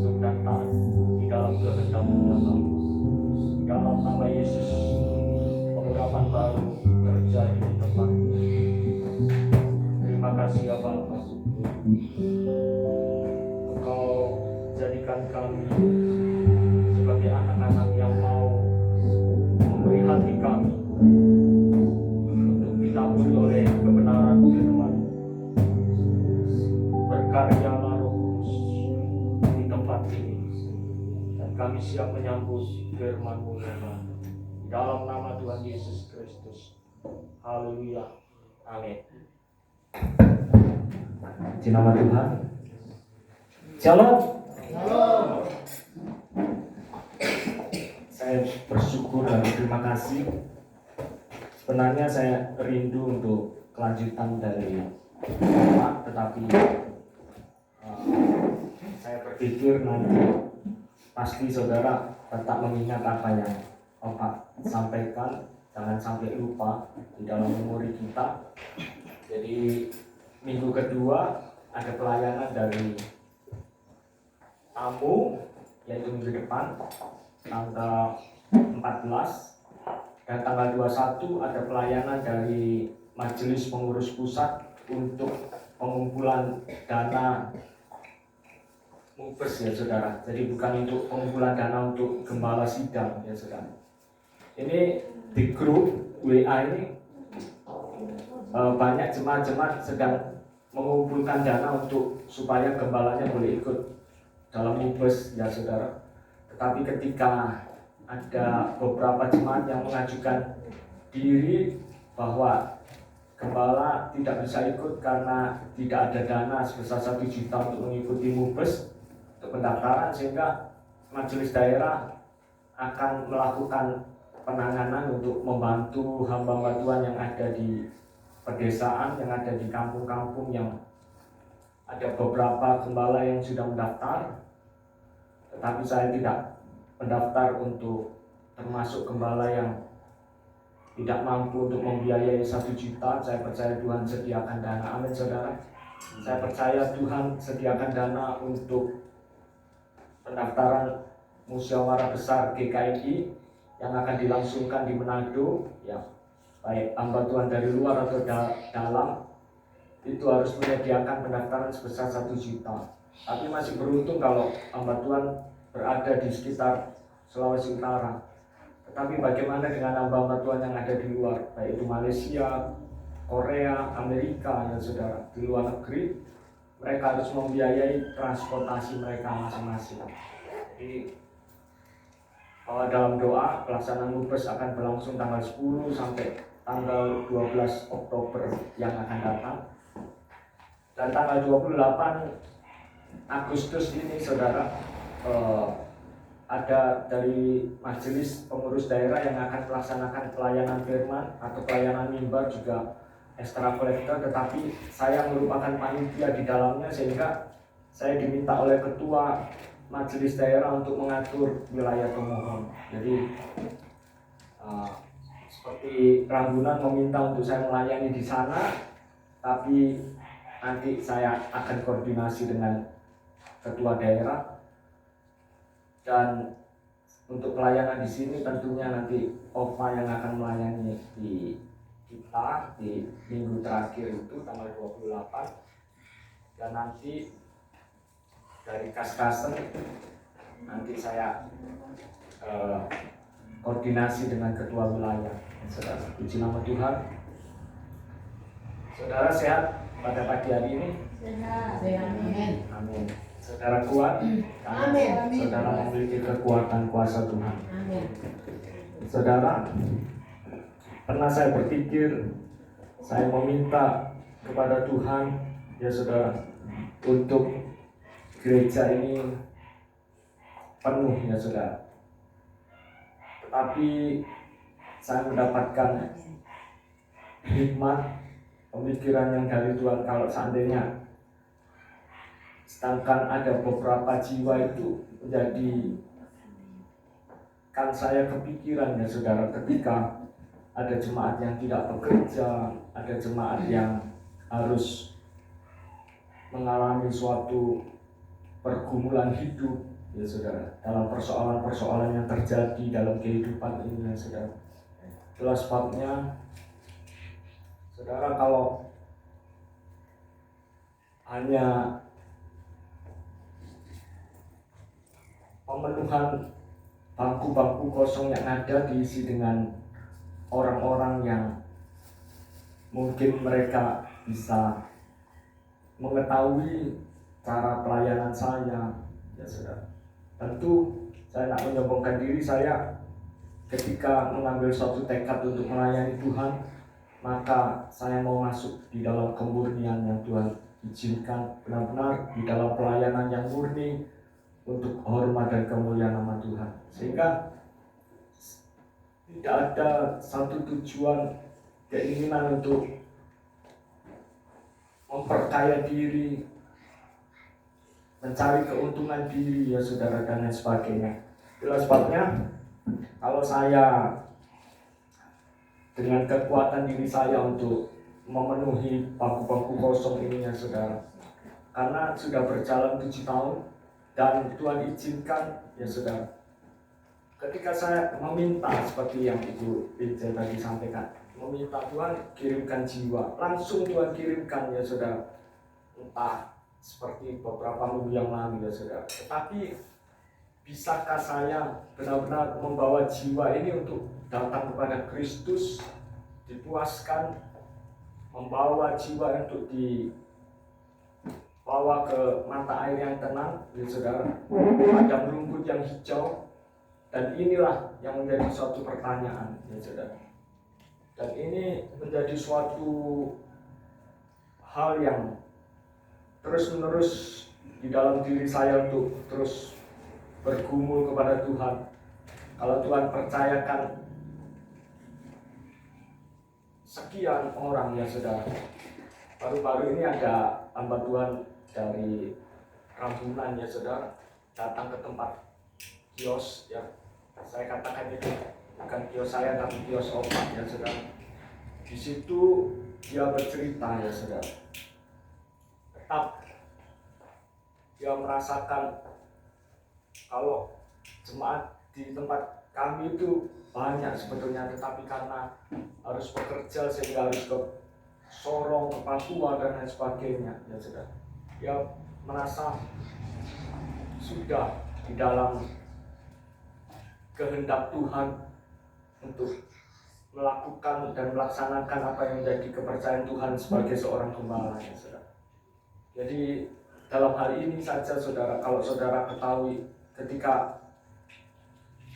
dan taat di dalam kehendak-Mu ya Allah. Di dalam nama Yesus, pengurapan baru terjadi di tempat ini. Terima kasih ya Bapa. Engkau jadikan kami sebagai anak-anak yang mau memberi hati kami untuk ditaburi oleh kebenaran firman. Berkaryalah Roh Kudus di tempat ini, dan kami siap menyambut firman-Mu ya Tuhan. Dalam nama Tuhan Yesus Kristus. Haleluya. Amin. Di nama Tuhan. Shalom. Shalom. Saya bersyukur dan berterima kasih. Sebenarnya saya rindu untuk kelanjutan dari Bapak, tetapi saya berpikir nanti pasti saudara tetap mengingat apa yang Bapak sampaikan. Jangan sampai lupa di dalam memori kita. Jadi minggu kedua ada pelayanan dari tamu, yaitu minggu depan tanggal 14, dan tanggal 21 ada pelayanan dari Majelis Pengurus Pusat untuk pengumpulan dana MUPES ya saudara. Jadi bukan untuk pengumpulan dana untuk gembala sidang ya saudara. Ini di grup WA ini banyak jemaat-jemaat sedang mengumpulkan dana untuk supaya gembalanya boleh ikut dalam MUPES ya saudara. Tetapi ketika ada beberapa jemaat yang mengajukan diri bahwa gembala tidak bisa ikut karena tidak ada dana sebesar 1 juta untuk mengikuti MUPES untuk pendaftaran, sehingga majelis daerah akan melakukan penanganan untuk membantu hamba Tuhan yang ada di pedesaan, yang ada di kampung-kampung yang ada beberapa gembala yang sudah mendaftar, tetapi saya tidak mendaftar untuk termasuk gembala yang tidak mampu untuk membiayai 1 juta. Saya percaya Tuhan sediakan dana. Amin saudara. Saya percaya Tuhan sediakan dana untuk pendaftaran musyawarah besar GKI yang akan dilangsungkan di Manado ya. Baik hamba Tuhan dari luar atau dalam, itu harus menyediakan pendaftaran sebesar 1 juta. Tapi masih beruntung kalau hamba Tuhan berada di sekitar Sulawesi Utara. Tetapi bagaimana dengan hamba Tuhan yang ada di luar, baik itu Malaysia, Korea, Amerika ya saudara, di luar negeri, mereka harus membiayai transportasi mereka masing-masing. Jadi dalam doa pelaksanaan MUPES akan berlangsung tanggal 10 sampai tanggal 12 Oktober yang akan datang. Dan tanggal 28 Agustus ini saudara, ada dari majelis pengurus daerah yang akan melaksanakan pelayanan firman atau pelayanan mimbar juga ekstra kolektor, tetapi saya merupakan panitia di dalamnya, sehingga saya diminta oleh ketua majelis daerah untuk mengatur wilayah pemohon. Jadi seperti Rambunan meminta untuk saya melayani di sana, tapi nanti saya akan koordinasi dengan ketua daerah. Dan untuk pelayanan di sini tentunya nanti OPA yang akan melayani di kita di minggu terakhir itu tanggal 28, dan nanti dari Kaskasen nanti saya koordinasi dengan ketua wilayah. Saudara, puji nama Tuhan. Saudara sehat pada pagi hari ini? Sehat. Amin. Amin. Saudara kuat? Amin. Saudara memiliki kekuatan kuasa Tuhan. Amin. Saudara, pernah saya berpikir, saya meminta kepada Tuhan, ya saudara, untuk gereja ini penuh ya saudara. Tetapi saya mendapatkan hikmat, pemikiran yang dari Tuhan, kalau seandainya sedangkan ada beberapa jiwa itu menjadi, kan saya kepikiran ya saudara, ketika ada jemaat yang tidak bekerja, ada jemaat yang harus mengalami suatu pergumulan hidup, ya saudara, dalam persoalan-persoalan yang terjadi dalam kehidupan ini ya saudara. Itulah sebabnya saudara, kalau hanya pemenuhan bangku-bangku kosong yang ada diisi dengan orang-orang yang mungkin mereka bisa mengetahui cara pelayanan saya, ya saudara. Tentu saya tidak menyombongkan diri saya ketika mengambil suatu tekad untuk melayani Tuhan, maka saya mau masuk di dalam kemurnian yang Tuhan izinkan, benar-benar di dalam pelayanan yang murni untuk hormat dan kemuliaan nama Tuhan. Sehingga tidak ada satu tujuan keinginan untuk memperkaya diri, mencari keuntungan diri ya saudara, dan lain sebagainya. Itulah sebabnya kalau saya dengan kekuatan diri saya untuk memenuhi bangku-bangku kosong ini ya saudara, karena sudah berjalan 7 tahun dan Tuhan izinkan ya saudara, ketika saya meminta seperti yang Ibu Ije tadi sampaikan, meminta Tuhan kirimkan jiwa, langsung Tuhan kirimkan ya saudara, entah seperti beberapa minggu yang lalu ya saudara. Tetapi bisakah saya benar-benar membawa jiwa ini untuk datang kepada Kristus, dipuaskan, membawa jiwa untuk dibawa ke mata air yang tenang ya saudara, padang rumput yang hijau. Dan inilah yang menjadi suatu pertanyaan ya saudara. Dan ini menjadi suatu hal yang terus-menerus di dalam diri saya untuk terus bergumul kepada Tuhan. Kalau Tuhan percayakan sekian orang ya saudara. Baru-baru ini ada hamba Tuhan dari Rambunan ya saudara, datang ke tempat kios ya. Saya katakan itu bukan kios saya tapi kios opak ya saudara. Di situ dia bercerita ya saudara. Tetap dia merasakan kalau jemaat di tempat kami itu banyak sebetulnya, tetapi karena harus bekerja sehingga harus ke Sorong, ke Papua dan lain sebagainya ya saudara. Dia merasa sudah di dalam kehendak Tuhan untuk melakukan dan melaksanakan apa yang menjadi kepercayaan Tuhan sebagai seorang gembala ya saudara. Jadi dalam hal ini saja saudara, kalau saudara ketahui ketika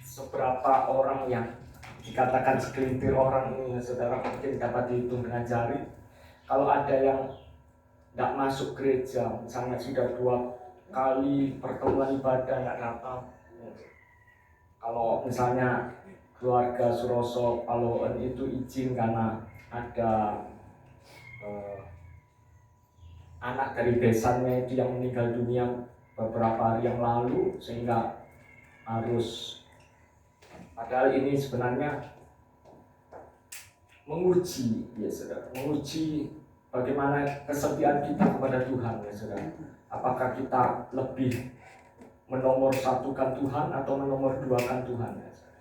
seberapa orang yang dikatakan segelintir orang ini ya saudara, mungkin dapat dihitung dengan jari. Kalau ada yang tidak masuk gereja, misalnya sudah 2 kali pertemuan ibadah tidak datang. Kalau misalnya keluarga Suroso Paloen itu izin karena ada anak dari besannya itu yang meninggal dunia beberapa hari yang lalu, sehingga harus, padahal ini sebenarnya menguji ya saudara, menguji bagaimana kesetiaan kita kepada Tuhan ya saudara. Apakah kita lebih menomor satukan Tuhan atau menomor duakan Tuhan ya saudara.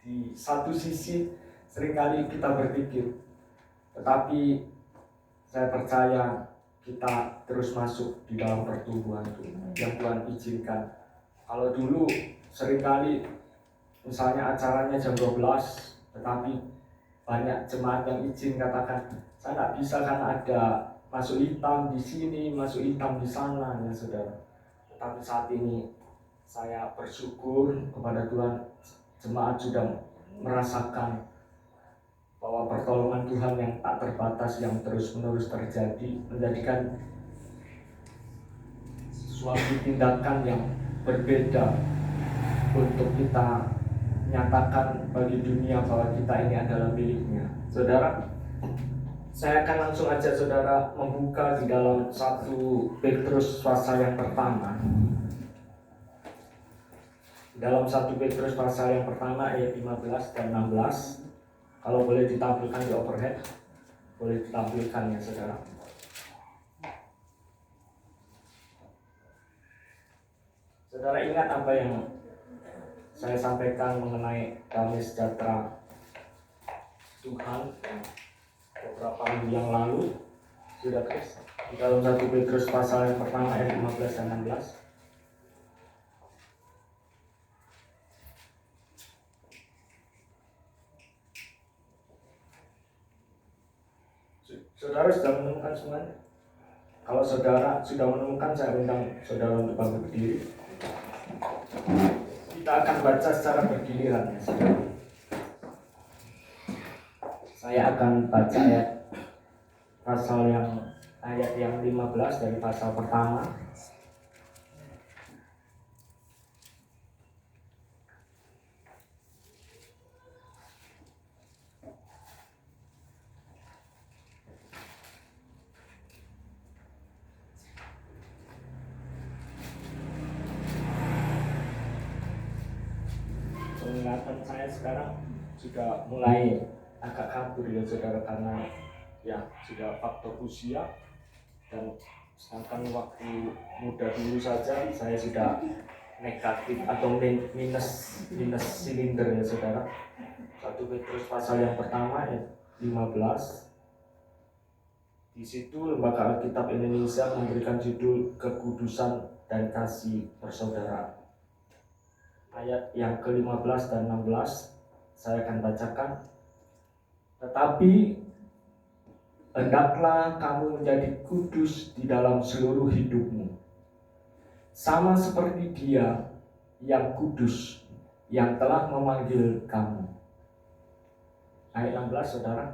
Di satu sisi seringkali kita berpikir, tetapi saya percaya kita terus masuk di dalam pertumbuhan yang Tuhan izinkan. Kalau dulu seringkali misalnya acaranya jam 12, tetapi banyak jemaat yang izin katakan, saya tidak bisa karena ada masuk hitam di sini, masuk hitam di sana ya saudara. Tetapi saat ini saya bersyukur kepada Tuhan, jemaat sudah merasakan bahwa pertolongan Tuhan yang tak terbatas yang terus-menerus terjadi, menjadikan suatu tindakan yang berbeda untuk kita nyatakan bagi dunia bahwa kita ini adalah miliknya. Saudara, saya akan langsung aja saudara membuka di dalam 1 Petrus pasal yang pertama. Dalam 1 Petrus pasal yang pertama ayat 15 dan 16. Kalau boleh ditampilkan di overhead, boleh ditampilkan ya saudara. Saudara ingat apa yang saya sampaikan mengenai damai sejahtera Tuhan beberapa minggu yang lalu? Sudah Chris, di dalam 1 Petrus pasal yang pertama ayat 15 dan 16. Saudara sudah menemukan semuanya? Kalau saudara sudah menemukan, saya undang saudara untuk bangkit berdiri. Kita akan baca secara bergiliran ya, saudara. Saya akan baca ayat yang 15 dari pasal pertama. Penglihatan saya sekarang sudah mulai agak kabur ya saudara, karena ya sudah faktor usia, dan sedangkan waktu muda dulu saja saya sudah negatif atau minus silinder ya saudara. 1 Petrus pasal yang pertama ayat 15. Di situ Lembaga Alkitab Indonesia memberikan judul Kekudusan dan Kasih Persaudaraan. Ayat yang ke-15 dan 16 saya akan bacakan. Tetapi hendaklah kamu menjadi kudus di dalam seluruh hidupmu, sama seperti Dia yang kudus yang telah memanggil kamu. Ayat 16 saudara.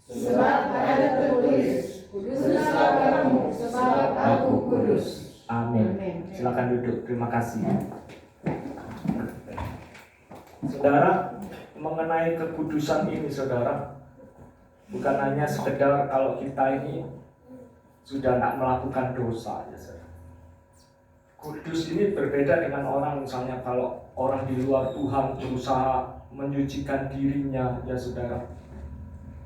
Sebab ada tertulis, kuduslah kamu, sebab aku kudus. Amin. Silakan duduk. Terima kasih. Saudara, mengenai kekudusan ini saudara, bukan hanya sekedar kalau kita ini sudah tidak melakukan dosa ya saudara. Kudus ini berbeda dengan orang, misalnya kalau orang di luar Tuhan berusaha menyucikan dirinya ya saudara.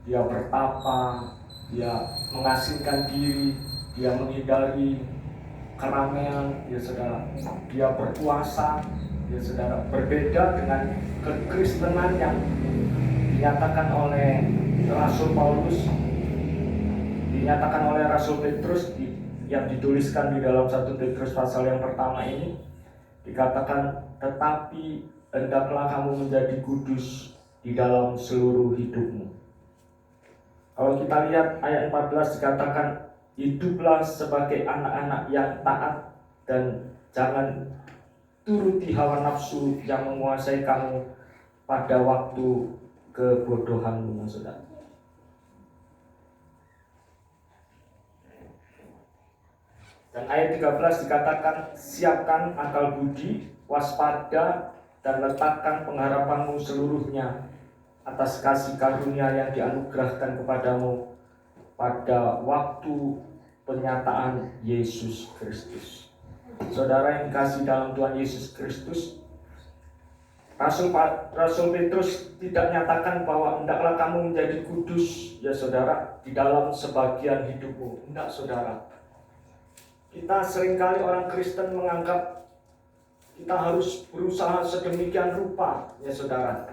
Dia bertapa, dia mengasingkan diri, dia menghindari keramaian ya saudara. Dia berpuasa ya saudara. Berbeda dengan kekristenan yang dinyatakan oleh Rasul Paulus, dinyatakan oleh Rasul Petrus yang dituliskan di dalam 1 Petrus pasal yang pertama ini, dikatakan tetapi hendaklah kamu menjadi kudus di dalam seluruh hidupmu. Kalau kita lihat ayat 14 dikatakan hiduplah sebagai anak-anak yang taat dan jangan turuti hawa nafsu yang menguasai kamu pada waktu kebodohanmu saudara. Dan ayat 13 dikatakan siapkan akal budi, waspada dan letakkan pengharapanmu seluruhnya atas kasih karunia yang dianugerahkan kepadamu pada waktu penyataan Yesus Kristus. Saudara yang dikasihi dalam Tuhan Yesus Kristus, Rasul Petrus tidak nyatakan bahwa hendaklah kamu menjadi kudus ya saudara di dalam sebagian hidupmu. Hendak saudara. Kita seringkali orang Kristen menganggap kita harus berusaha sedemikian rupa ya saudara.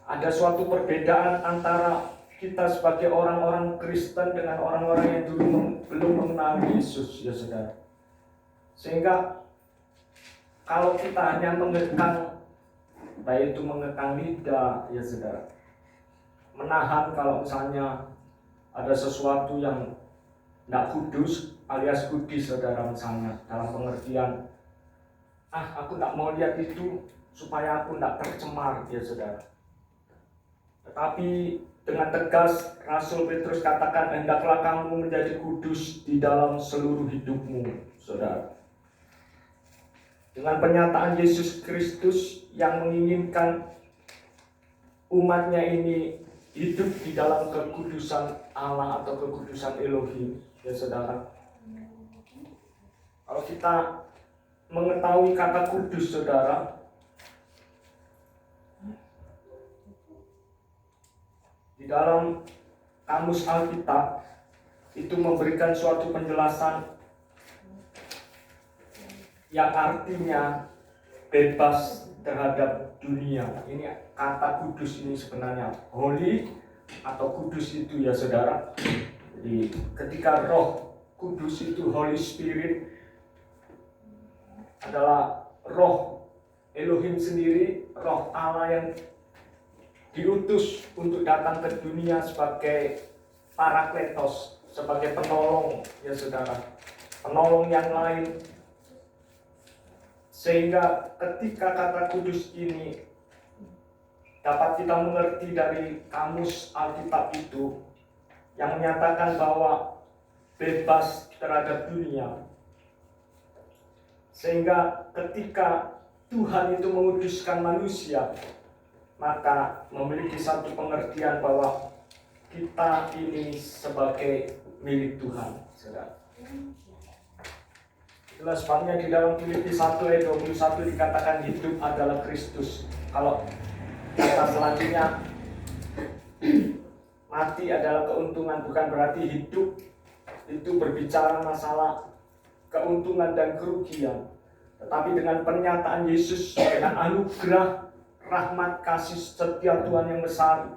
Ada suatu perbedaan antara kita sebagai orang-orang Kristen dengan orang-orang yang dulu belum mengenal Yesus ya saudara. Sehingga kalau kita hanya mengekang, baik itu mengekang lidah ya saudara, menahan kalau misalnya ada sesuatu yang tidak kudus alias kudis saudara, misalnya dalam pengertian aku tidak mau lihat itu supaya aku tidak tercemar ya saudara. Tetapi dengan tegas Rasul Petrus katakan hendaklah kamu menjadi kudus di dalam seluruh hidupmu saudara. Dengan pernyataan Yesus Kristus yang menginginkan umatnya ini hidup di dalam kekudusan Allah atau kekudusan Elohim ya saudara. Kalau kita mengetahui kata kudus saudara, di dalam kamus Alkitab itu memberikan suatu penjelasan yang artinya bebas terhadap dunia. Ini kata kudus ini sebenarnya holy atau kudus itu ya saudara. Jadi ketika Roh Kudus itu Holy Spirit adalah roh Elohim sendiri, roh Allah yang diutus untuk datang ke dunia sebagai parakletos, sebagai penolong ya saudara, penolong yang lain. Sehingga ketika kata kudus ini dapat kita mengerti dari kamus Alkitab itu yang menyatakan bahwa bebas terhadap dunia. Sehingga ketika Tuhan itu menguduskan manusia, maka memiliki satu pengertian bahwa kita ini sebagai milik Tuhan, saudara. Itulah sebabnya di dalam Filipi 1 ayat 21 dikatakan hidup adalah Kristus. Kalau kata selanjutnya mati adalah keuntungan, bukan berarti hidup itu berbicara masalah keuntungan dan kerugian. Tetapi dengan pernyataan Yesus, dengan anugerah, rahmat, kasih setia Tuhan yang besar,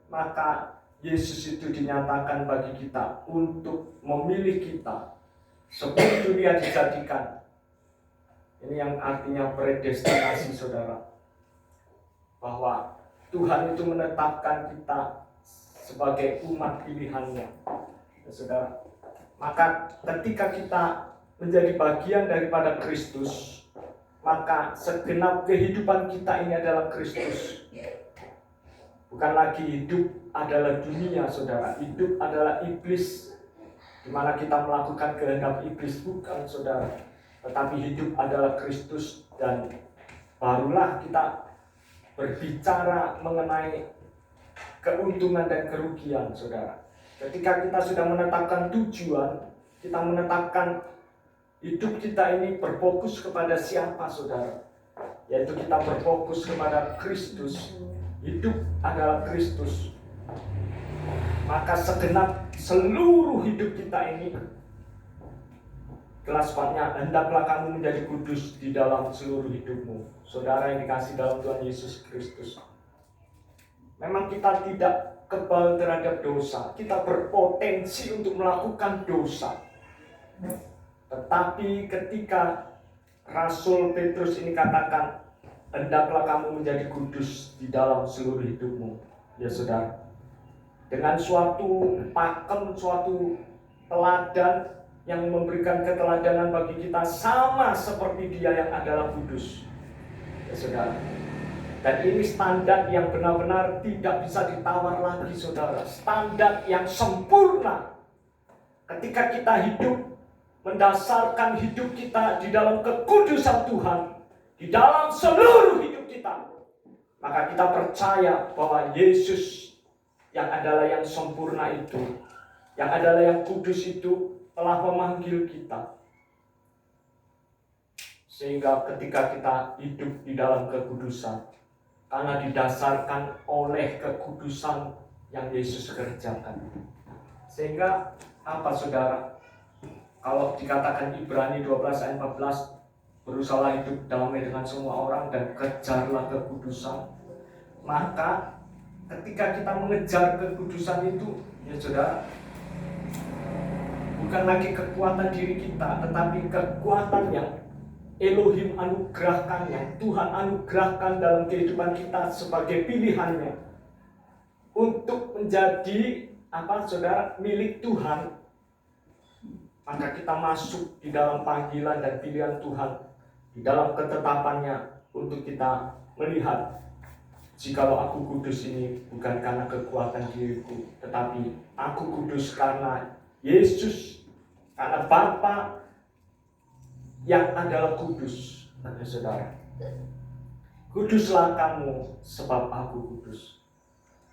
maka Yesus itu dinyatakan bagi kita untuk memilih kita sebelum dunia dijadikan. Ini yang artinya predestinasi, saudara. Bahwa Tuhan itu menetapkan kita sebagai umat pilihannya, saudara. Maka ketika kita menjadi bagian daripada Kristus, maka segenap kehidupan kita ini adalah Kristus. Bukan lagi hidup adalah dunia, saudara. Hidup adalah iblis, di mana kita melakukan kehendak iblis, bukan, saudara. Tetapi hidup adalah Kristus, dan barulah kita berbicara mengenai keuntungan dan kerugian, saudara. Ketika kita sudah menetapkan tujuan, kita menetapkan hidup kita ini berfokus kepada siapa, saudara? Yaitu kita berfokus kepada Kristus. Hidup adalah Kristus. Maka segenap seluruh hidup kita ini, kelas 4-nya, hendaklah kamu menjadi kudus di dalam seluruh hidupmu. Saudara yang dikasih dalam Tuhan Yesus Kristus. Memang kita tidak kebal terhadap dosa. Kita berpotensi untuk melakukan dosa. Tetapi ketika Rasul Petrus ini katakan, hendaklah kamu menjadi kudus di dalam seluruh hidupmu, ya saudara. Dengan suatu pakem, suatu teladan yang memberikan keteladanan bagi kita, sama seperti Dia yang adalah kudus, ya saudara. Dan ini standar yang benar-benar tidak bisa ditawar lagi, saudara. Standar yang sempurna. Ketika kita hidup, mendasarkan hidup kita di dalam kekudusan Tuhan, di dalam seluruh hidup kita, maka kita percaya bahwa Yesus yang adalah yang sempurna itu, yang adalah yang kudus itu, telah memanggil kita. Sehingga ketika kita hidup di dalam kekudusan, karena didasarkan oleh kekudusan yang Yesus kerjakan. Sehingga apa, saudara? Kalau dikatakan Ibrani 12 ayat 14, berusahalah hidup damai dengan semua orang dan kejarlah kekudusan. Maka ketika kita mengejar kekudusan itu, ya saudara, bukan lagi kekuatan diri kita, tetapi kekuatan yang Elohim anugerahkan, yang Tuhan anugerahkan dalam kehidupan kita sebagai pilihannya untuk menjadi apa, saudara, milik Tuhan. Maka kita masuk di dalam panggilan dan pilihan Tuhan, di dalam ketetapannya untuk kita melihat, jikalau aku kudus ini bukan karena kekuatan diriku, tetapi aku kudus karena Yesus, karena Bapa yang adalah kudus, saudara. Kuduslah kamu sebab aku kudus.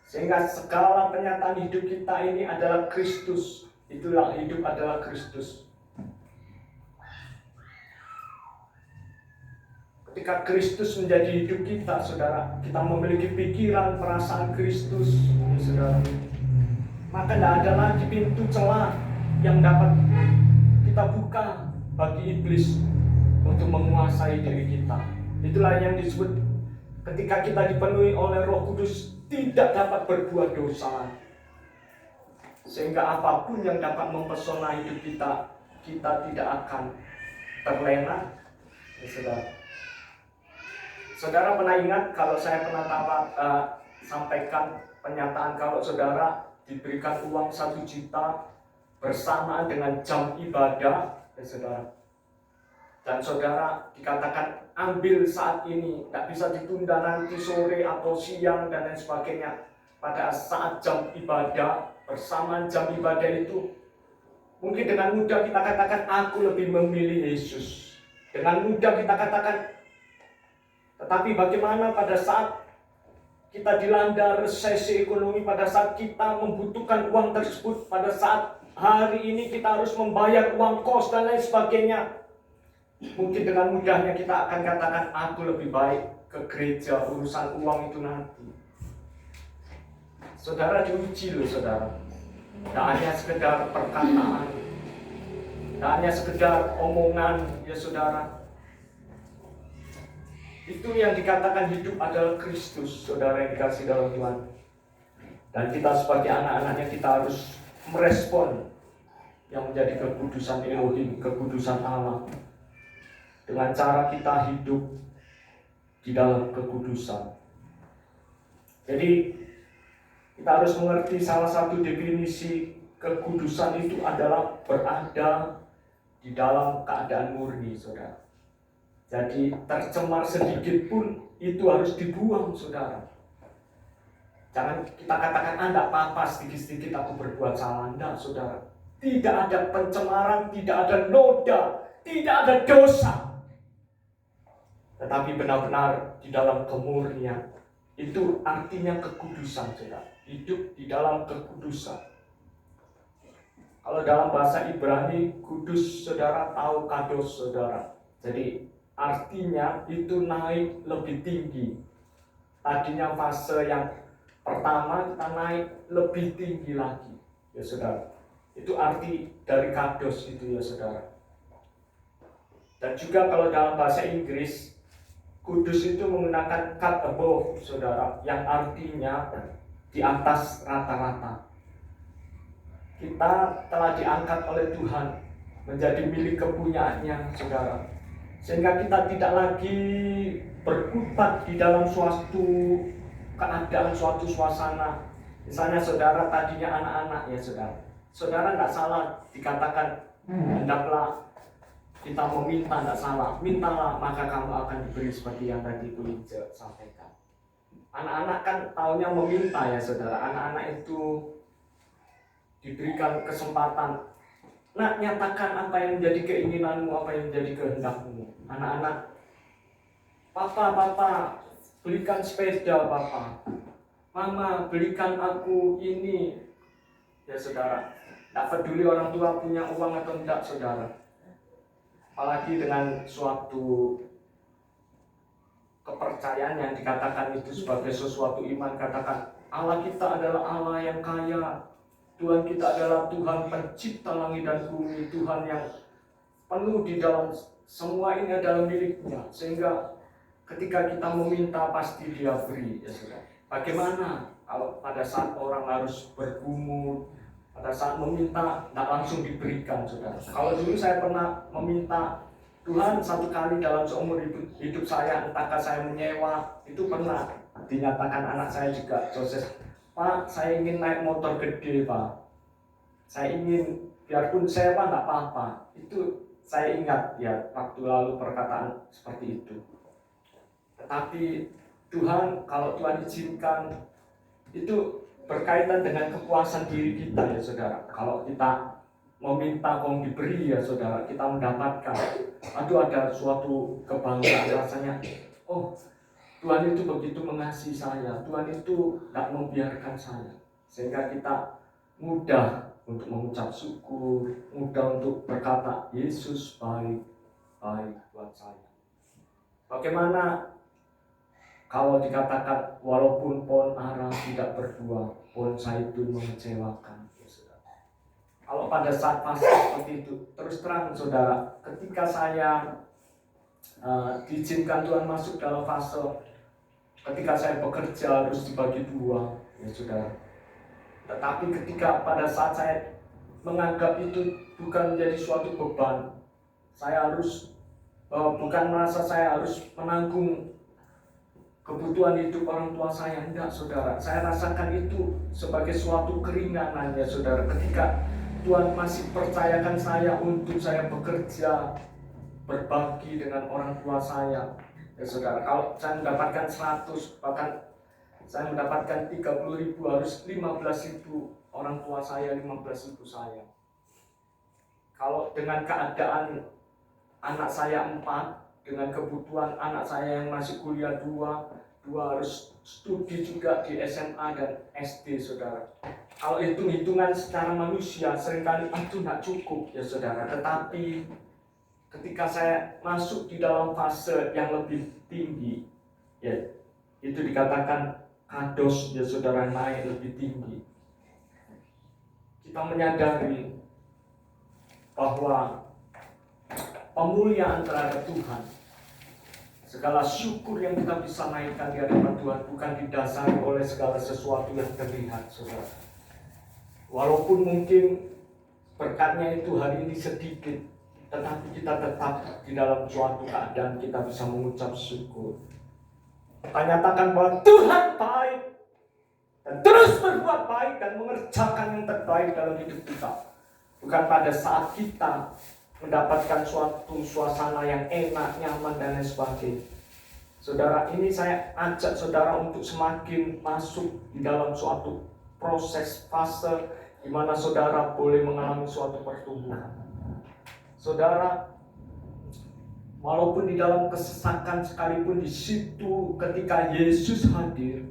Sehingga segala penyataan hidup kita ini adalah Kristus. Itulah hidup adalah Kristus. Ketika Kristus menjadi hidup kita, saudara, kita memiliki pikiran, perasaan Kristus, saudara, maka tidak ada lagi pintu celah yang dapat kita buka bagi iblis. untuk menguasai diri kita. Itulah yang disebut ketika kita dipenuhi oleh Roh Kudus tidak dapat berbuat dosa. Sehingga apapun yang dapat mempesona hidup kita, kita tidak akan terlena. Ya, saudara pernah ingat kalau saya pernah sampaikan pernyataan kalau saudara diberikan uang 1 juta bersamaan dengan jam ibadah, ya saudara. Dan saudara dikatakan ambil saat ini, tidak bisa ditunda nanti sore atau siang dan lain sebagainya. Pada saat jam ibadah, bersamaan jam ibadah itu, mungkin dengan mudah kita katakan aku lebih memilih Yesus. Dengan mudah kita katakan, tetapi bagaimana pada saat kita dilanda resesi ekonomi, pada saat kita membutuhkan uang tersebut, pada saat hari ini kita harus membayar uang kos dan lain sebagainya. Mungkin dengan mudahnya kita akan katakan aku lebih baik ke gereja, urusan uang itu nanti. Saudara diuji loh saudara. Tidak hanya sekedar perkataan, tidak hanya sekedar omongan ya saudara. Itu yang dikatakan hidup adalah Kristus, saudara yang dikasih dalam Tuhan. Dan kita sebagai anak-anaknya kita harus merespon yang menjadi kekudusan Elohim, kekudusan Allah, dengan cara kita hidup di dalam kekudusan. Jadi kita harus mengerti salah satu definisi kekudusan itu adalah berada di dalam keadaan murni, saudara. Jadi tercemar sedikit pun itu harus dibuang, saudara. Jangan kita katakan tidak apa-apa sedikit-sedikit aku berbuat salah. Tidak, saudara. Tidak ada pencemaran, tidak ada noda, tidak ada dosa. Tetapi benar-benar di dalam kemurnian. Itu artinya kekudusan, saudara. Hidup di dalam kekudusan. Kalau dalam bahasa Ibrani, kudus saudara tahu kados saudara. Jadi artinya itu naik lebih tinggi. Tadinya fase yang pertama kita naik lebih tinggi lagi, ya saudara. Itu arti dari kados itu ya saudara. Dan juga kalau dalam bahasa Inggris, kudus itu menggunakan cut above saudara, yang artinya di atas rata-rata. Kita telah diangkat oleh Tuhan menjadi milik kepunyaannya saudara. Sehingga kita tidak lagi berkutat di dalam suatu keadaan, suatu suasana. Misalnya saudara tadinya anak-anak ya saudara. Saudara tidak salah dikatakan hendaklah kita meminta, tidak salah. Mintalah maka kamu akan diberi seperti yang tadi Kulince sampaikan. Anak-anak kan taunya meminta ya saudara. Anak-anak itu diberikan kesempatan. Nak, nyatakan apa yang menjadi keinginanmu, apa yang menjadi kehendakmu. Anak-anak, papa, belikan sepeda papa. Mama, belikan aku ini. Ya saudara, tidak peduli orang tua punya uang atau tidak saudara. Apalagi dengan suatu kepercayaan yang dikatakan itu sebagai sesuatu iman, katakan Allah kita adalah Allah yang kaya, Tuhan kita adalah Tuhan pencipta langit dan bumi, Tuhan yang penuh di dalam semua ini adalah miliknya, sehingga ketika kita meminta pasti dia beri ya saudara. Bagaimana kalau pada saat orang harus bergumul, pada saat meminta tidak langsung diberikan saudara. Kalau dulu saya pernah meminta Tuhan satu kali dalam seumur hidup saya, entahkah saya menyewa, itu pernah dinyatakan anak saya juga, Joseph, Pak, saya ingin naik motor gede Pak, saya ingin biarpun sewa nggak apa-apa. Itu saya ingat ya waktu lalu perkataan seperti itu. Tetapi Tuhan, kalau Tuhan izinkan, itu berkaitan dengan kepuasan diri kita ya saudara. Kalau kita meminta kong diberi ya saudara, kita mendapatkan, aduh ada suatu kebanggaan rasanya. Oh, Tuhan itu begitu mengasihi saya, Tuhan itu tidak membiarkan saya, sehingga kita mudah untuk mengucap syukur, mudah untuk berkata Yesus baik buat saya. Bagaimana kalau dikatakan walaupun pohon ara tidak berbuah, pohon zaitun mengecewakan? Kalau pada saat fase seperti itu, terus terang saudara, ketika saya diizinkan Tuhan masuk dalam fase ketika saya bekerja harus dibagi dua, ya saudara. Tetapi ketika pada saat saya menganggap itu bukan menjadi suatu beban, saya harus bukan merasa saya harus menanggung kebutuhan hidup orang tua saya, enggak saudara. Saya rasakan itu sebagai suatu keringanan ya saudara. Ketika Tuhan masih percayakan saya untuk saya bekerja, berbagi dengan orang tua saya ya saudara. Kalau saya mendapatkan 100, bahkan saya mendapatkan 30.000, harus 15.000 orang tua saya, 15.000 saya. Kalau dengan keadaan anak saya 4, dengan kebutuhan anak saya yang masih kuliah 2 harus studi juga di SMA dan SD saudara. Kalau hitung-hitungan secara manusia seringkali itu tidak cukup ya saudara. Tetapi ketika saya masuk di dalam fase yang lebih tinggi, ya itu dikatakan kados ya saudara, naik lebih tinggi. Kita menyadari bahwa pemuliaan terhadap Tuhan, segala syukur yang kita bisa naikkan di hadapan Tuhan bukan didasari oleh segala sesuatu yang terlihat saudara. Walaupun mungkin berkatnya itu hari ini sedikit, tetapi kita tetap di dalam suatu keadaan kita bisa mengucap syukur. Kita nyatakan bahwa Tuhan baik dan terus berbuat baik dan mengerjakan yang terbaik dalam hidup kita. Bukan pada saat kita mendapatkan suatu suasana yang enak, nyaman dan lain sebagainya. Saudara, ini saya ajak saudara untuk semakin masuk di dalam suatu proses fase di mana saudara boleh mengalami suatu pertumbuhan. Saudara, walaupun di dalam kesesakan sekalipun, di situ ketika Yesus hadir,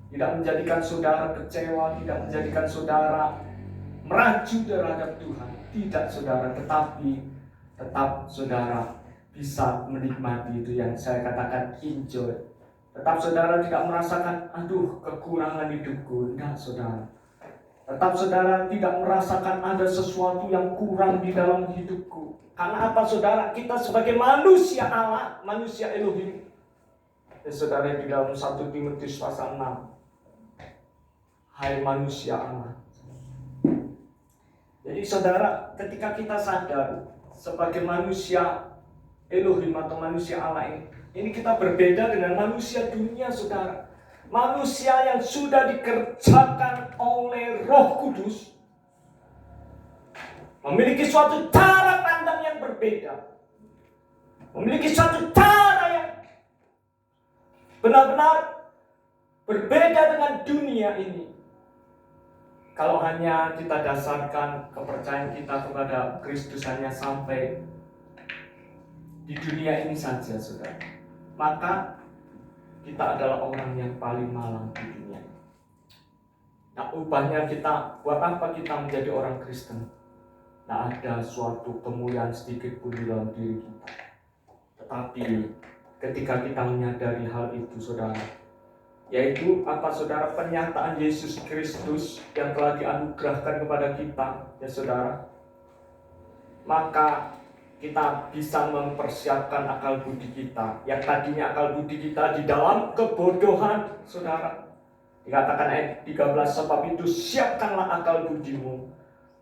tidak menjadikan saudara kecewa, tidak menjadikan saudara meracu terhadap Tuhan, tidak saudara, tetapi tetap saudara bisa menikmati itu yang saya katakan enjoy. Tetap saudara tidak merasakan aduh kekurangan hidupku, enggak saudara. Tetap saudara tidak merasakan ada sesuatu yang kurang di dalam hidupku. Karena apa saudara? Kita sebagai manusia Allah, manusia Elohim. Ya saudara, di dalam 1 Timotius pasal 6. Hai manusia Allah. Jadi saudara, ketika kita sadar sebagai manusia Elohim atau manusia Allah ini kita berbeda dengan manusia dunia saudara. Manusia yang sudah dikerjakan oleh Roh Kudus memiliki suatu cara pandang yang berbeda, memiliki suatu cara yang benar-benar berbeda dengan dunia ini. Kalau hanya kita dasarkan kepercayaan kita kepada Kristus hanya sampai di dunia ini saja saudara, maka kita adalah orang yang paling malang di dunia. Nah, ubahnya kita, buat apa kita menjadi orang Kristen? Nah, ada suatu kemuliaan sedikit pun di dalam diri kita. Tetapi ketika kita menyadari hal itu saudara, yaitu apa saudara, penyataan Yesus Kristus yang telah dianugerahkan kepada kita ya saudara, maka kita bisa mempersiapkan akal budi kita. Yang tadinya akal budi kita di dalam kebodohan saudara, dikatakan ayat 13, sebab itu siapkanlah akal budimu,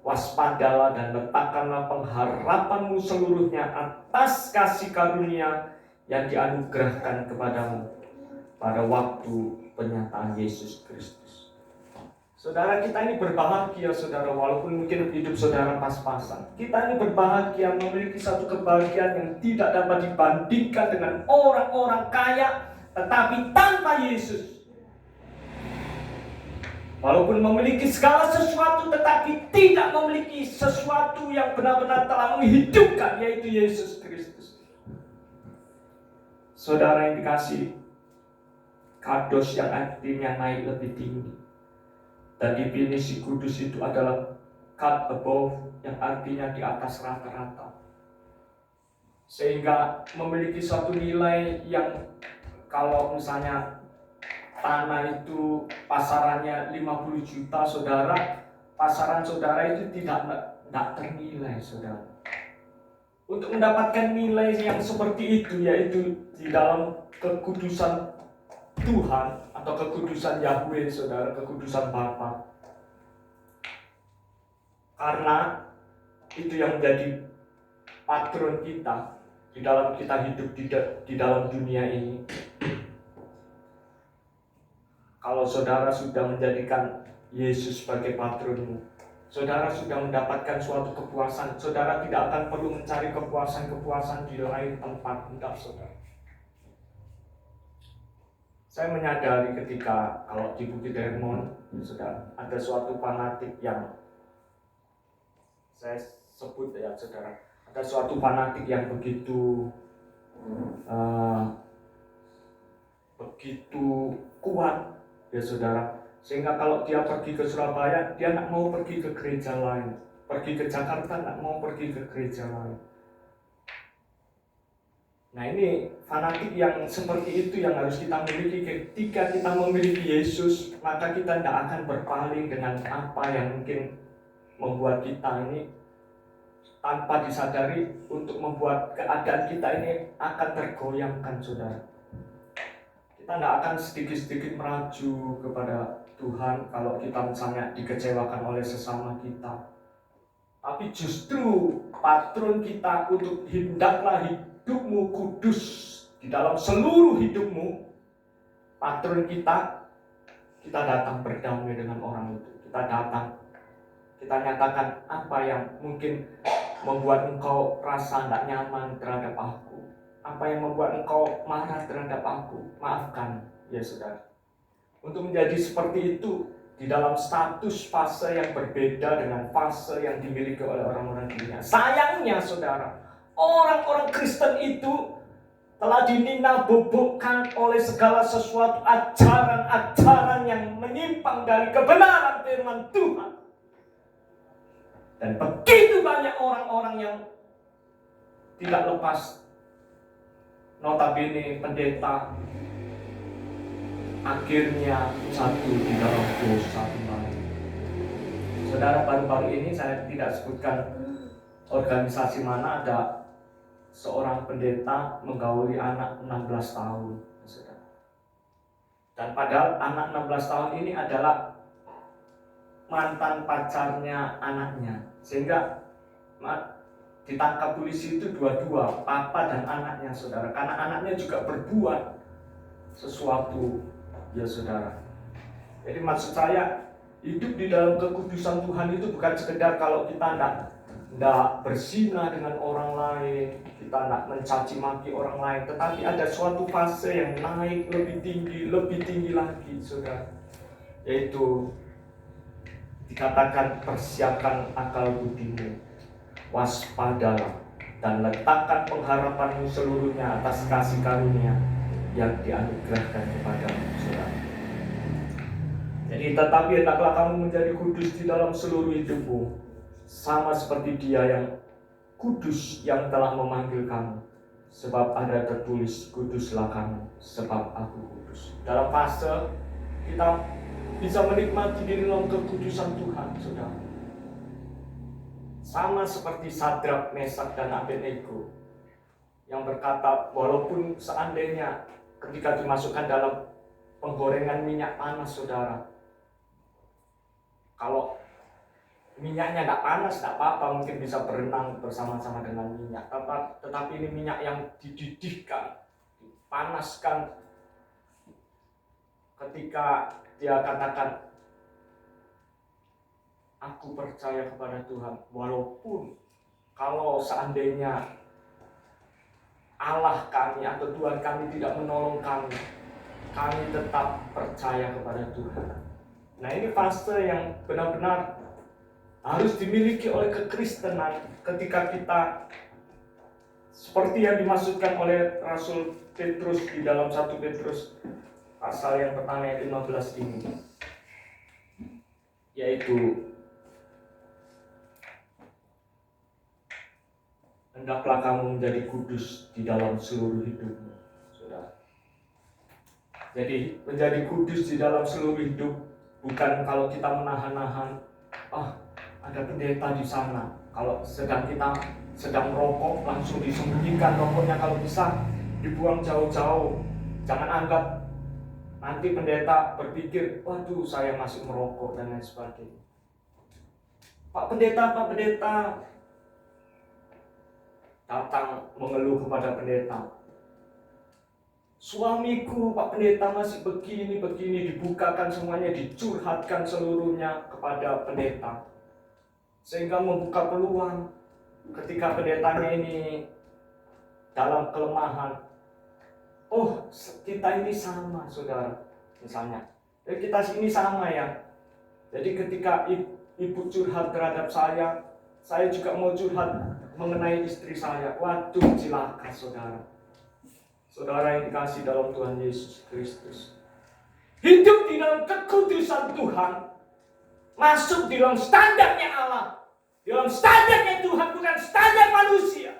waspadalah dan letakkanlah pengharapanmu seluruhnya atas kasih karunia yang dianugerahkan kepadamu pada waktu penyataan Yesus Kristus. Saudara, kita ini berbahagia saudara, walaupun mungkin hidup saudara pas-pasan. Kita ini berbahagia, memiliki satu kebahagiaan yang tidak dapat dibandingkan dengan orang-orang kaya, tetapi tanpa Yesus. Walaupun memiliki segala sesuatu, tetapi tidak memiliki sesuatu yang benar-benar telah menghidupkan, yaitu Yesus Kristus. Saudara yang dikasihi, kados yang artinya naik lebih tinggi. Dan definisi kudus itu adalah cut above, yang artinya di atas rata-rata. Sehingga memiliki suatu nilai yang kalau misalnya tanah itu pasarannya 50 juta saudara, pasaran saudara itu tidak ternilai saudara. untuk mendapatkan nilai yang seperti itu, yaitu di dalam kekudusan Tuhan atau kekudusan Yahweh, saudara, kekudusan Bapa. Karena itu yang menjadi patron kita di dalam kita hidup di dalam dunia ini. Kalau saudara sudah menjadikan Yesus sebagai patronmu, saudara sudah mendapatkan suatu kepuasan. Saudara tidak akan perlu mencari kepuasan-kepuasan di lain tempat, tidak, saudara. Saya menyadari ketika kalau di Bukit Hermon sudah ada suatu fanatik yang saya sebut ya, saudara. Ada suatu fanatik yang begitu kuat, ya saudara. Sehingga kalau dia pergi ke Surabaya, dia tidak mau pergi ke gereja lain. Pergi ke Jakarta, tidak mau pergi ke gereja lain. Nah, ini fanatik yang seperti itu yang harus kita miliki. Ketika kita memiliki Yesus, maka kita tidak akan berpaling dengan apa yang mungkin membuat kita ini tanpa disadari untuk membuat keadaan kita ini akan tergoyangkan, saudara. Kita tidak akan sedikit-sedikit meraju kepada Tuhan kalau kita misalnya dikecewakan oleh sesama kita. Tapi justru patron kita untuk hendaklah hidupmu kudus di dalam seluruh hidupmu. Patron kita datang berdamai dengan orang itu. Kita datang, kita nyatakan apa yang mungkin membuat engkau rasa tidak nyaman terhadap aku. Apa yang membuat engkau marah terhadap aku, maafkan, ya saudara. Untuk menjadi seperti itu di dalam status fase yang berbeda dengan fase yang dimiliki oleh orang-orang dunia. Sayangnya, saudara, orang-orang Kristen itu telah dinina-bobokkan oleh segala sesuatu ajaran-ajaran yang menyimpang dari kebenaran firman Tuhan. Dan begitu banyak orang-orang yang tidak lepas, notabene pendeta, akhirnya jatuh di dalam dosa kembali. Saudara, baru-baru ini saya tidak sebutkan organisasi mana, ada seorang pendeta menggauli anak 16 tahun, saudara. Dan padahal anak 16 tahun ini adalah mantan pacarnya anaknya, sehingga ditangkap polisi itu dua-dua, papa dan anaknya, saudara. Karena anaknya juga berbuat sesuatu, ya saudara. Jadi maksud saya, hidup di dalam kekudusan Tuhan itu bukan sekedar kalau kita tidak berzina dengan orang lain, kita tidak mencaci maki orang lain, tetapi ada suatu fase yang naik lebih tinggi lagi, saudara. Yaitu dikatakan persiapkan akal budimu, waspadalah, dan letakkan pengharapanmu seluruhnya atas kasih karunia yang dianugerahkan kepadamu, saudara. Jadi tetapi hendaklah kamu menjadi kudus di dalam seluruh hidupmu, sama seperti Dia yang kudus yang telah memanggil kamu. Sebab ada tertulis, kuduslah kamu, sebab aku kudus. Dalam fase kita bisa menikmati di dalam kekudusan Tuhan, saudara. Sama seperti Sadrak, Mesak, dan Abednego yang berkata, walaupun seandainya ketika dimasukkan dalam penggorengan minyak panas, saudara, kalau minyaknya tidak panas, tidak apa-apa, mungkin bisa berenang bersama-sama dengan minyak. Tetapi ini minyak yang dididihkan, dipanaskan. Ketika dia katakan, aku percaya kepada Tuhan, walaupun kalau seandainya Allah kami atau Tuhan kami tidak menolong kami tetap percaya kepada Tuhan. Nah, ini fase yang benar-benar harus dimiliki oleh kekristenan ketika kita seperti yang dimaksudkan oleh Rasul Petrus di dalam 1 Petrus pasal yang pertama ayat 15 ini, yaitu hendaklah kamu menjadi kudus di dalam seluruh hidupmu, saudara. Jadi menjadi kudus di dalam seluruh hidup bukan kalau kita menahan-nahan, ada pendeta di sana. Kalau sedang kita sedang merokok langsung disembunyikan rokoknya, kalau bisa dibuang jauh-jauh. Jangan anggap nanti pendeta berpikir, waduh saya masih merokok dan lain sebagainya. Pak Pendeta datang mengeluh kepada pendeta. Suamiku Pak Pendeta masih begini, dibukakan semuanya, dicurhatkan seluruhnya kepada pendeta. Sehingga membuka peluang ketika pendetanya ini dalam kelemahan. Oh, kita ini sama, saudara. Misalnya, kita ini sama ya. Jadi ketika ibu curhat terhadap saya juga mau curhat mengenai istri saya. Waduh, cilaka saudara. Saudara yang dikasih dalam Tuhan Yesus Kristus, hidup di dalam kekudusan Tuhan, masuk di dalam standarnya Allah, di dalam standarnya Tuhan, bukan standar manusia.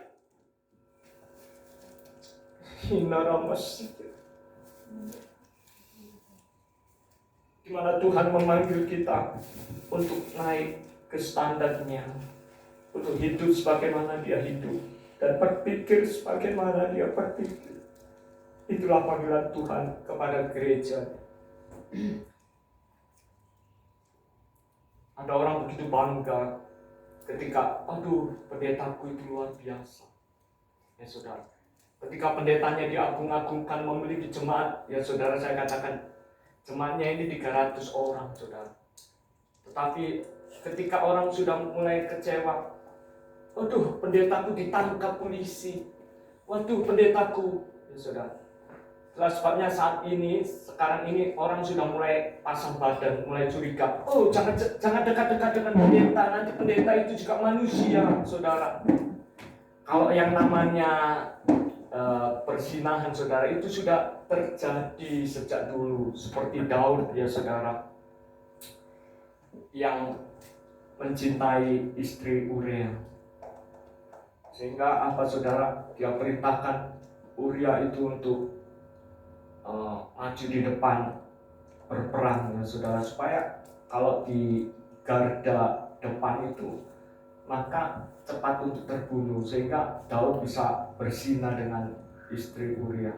Di mana Tuhan memanggil kita untuk naik ke standarnya, untuk hidup sebagaimana Dia hidup dan berpikir sebagaimana Dia berpikir. Itulah panggilan Tuhan kepada gereja. Ada orang begitu bangga ketika, aduh, pendetaku itu luar biasa. Ya saudara, ketika pendetanya diagung-agungkan memiliki jemaat, ya saudara, saya katakan jemaatnya ini 300 orang, saudara. Tetapi ketika orang sudah mulai kecewa, waduh, pendetaku ditangkap polisi, waduh, pendetaku, ya saudara. Itulah sebabnya sekarang ini orang sudah mulai pasang badan, mulai curiga. Oh, jangan dekat-dekat dengan pendeta, nanti pendeta itu juga manusia, saudara. Kalau yang namanya perzinahan, saudara, itu sudah terjadi sejak dulu. Seperti Daud, ya saudara, yang mencintai istri Uria. Sehingga apa, saudara? Dia perintahkan Uria itu untuk maju di depan berperang, ya saudara, supaya kalau di garda depan itu maka cepat untuk terbunuh, sehingga Daud bisa berzina dengan istri Uria.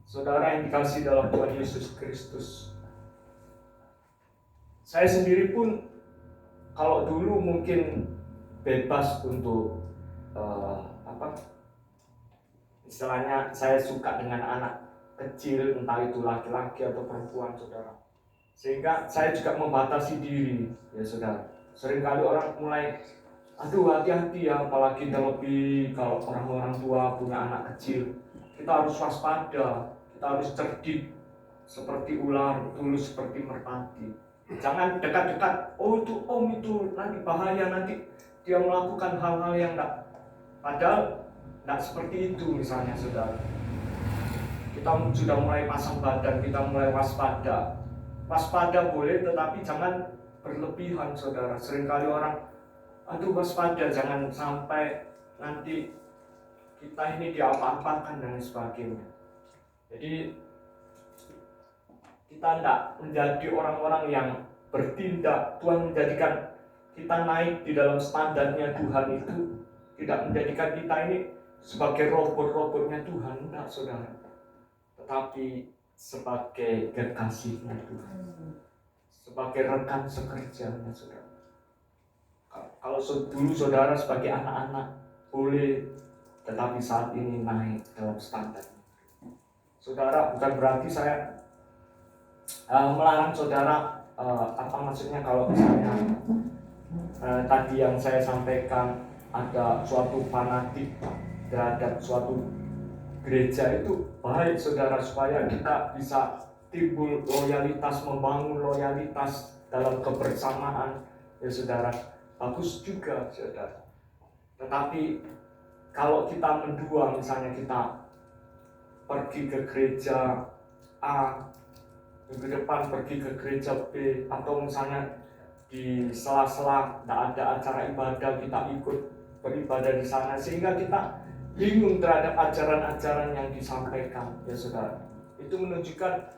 Saudara yang dikasihi dalam Tuhan Yesus Kristus, saya sendiri pun kalau dulu mungkin bebas untuk istilahnya saya suka dengan anak kecil, entah itu laki-laki atau perempuan, saudara. Sehingga saya juga membatasi diri, ya saudara. Seringkali orang mulai, aduh, hati-hati ya, apalagi terlebih kalau orang-orang tua punya anak kecil. Kita harus waspada, kita harus cerdik seperti ular, tulus seperti merpati. Jangan dekat-dekat, oh itu om itu nanti bahaya, nanti dia melakukan hal-hal yang padahal tidak seperti itu misalnya, saudara. Kita sudah mulai pasang badan, kita mulai waspada. Waspada boleh, tetapi jangan berlebihan, saudara. Seringkali orang, aduh, waspada, jangan sampai nanti kita ini diapa-apakan dan sebagainya. Jadi kita tidak menjadi orang-orang yang bertindak. Tuhan menjadikan kita naik di dalam standarnya Tuhan itu, tidak menjadikan kita ini sebagai robot-robotnya Tuhan, tidak, saudara. Tetapi sebagai kekasihnya Tuhan, sebagai rekan sekerjanya, saudara. Kalau dulu saudara sebagai anak-anak boleh, tetapi saat ini naik dalam standar. Saudara, bukan berarti saya melarang saudara, apa maksudnya kalau misalnya tadi yang saya sampaikan ada suatu fanatik terhadap suatu gereja, itu baik, saudara, supaya kita bisa timbul loyalitas, membangun loyalitas dalam kebersamaan, ya saudara, bagus juga, saudara. Tetapi kalau kita mendua, misalnya kita pergi ke gereja A, minggu depan pergi ke gereja B, atau misalnya di sela-sela tidak ada acara ibadah kita ikut beribadah di sana, sehingga kita bingung terhadap ajaran-ajaran yang disampaikan, ya saudara. Itu menunjukkan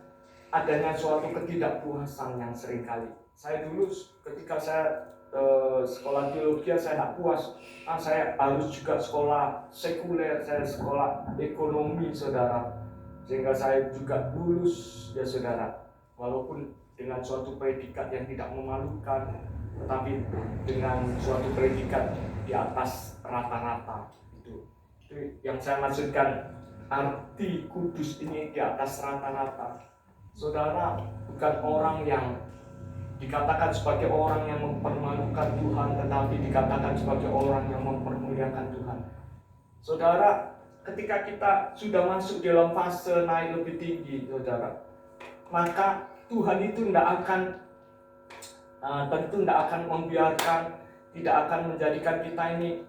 adanya suatu ketidakpuasan yang seringkali. Saya dulu ketika saya sekolah teologi saya tidak puas, saya harus juga sekolah sekuler, saya sekolah ekonomi saudara, sehingga saya juga lulus ya saudara, walaupun dengan suatu predikat yang tidak memalukan, tetapi dengan suatu predikat di atas rata-rata. Itu yang saya maksudkan, arti kudus ini di atas rata-rata. Saudara bukan orang yang dikatakan sebagai orang yang mempermalukan Tuhan, tetapi dikatakan sebagai orang yang mempermuliakan Tuhan. Saudara, ketika kita sudah masuk dalam fase naik lebih tinggi, saudara, maka Tuhan itu tentu tidak akan membiarkan, tidak akan menjadikan kita ini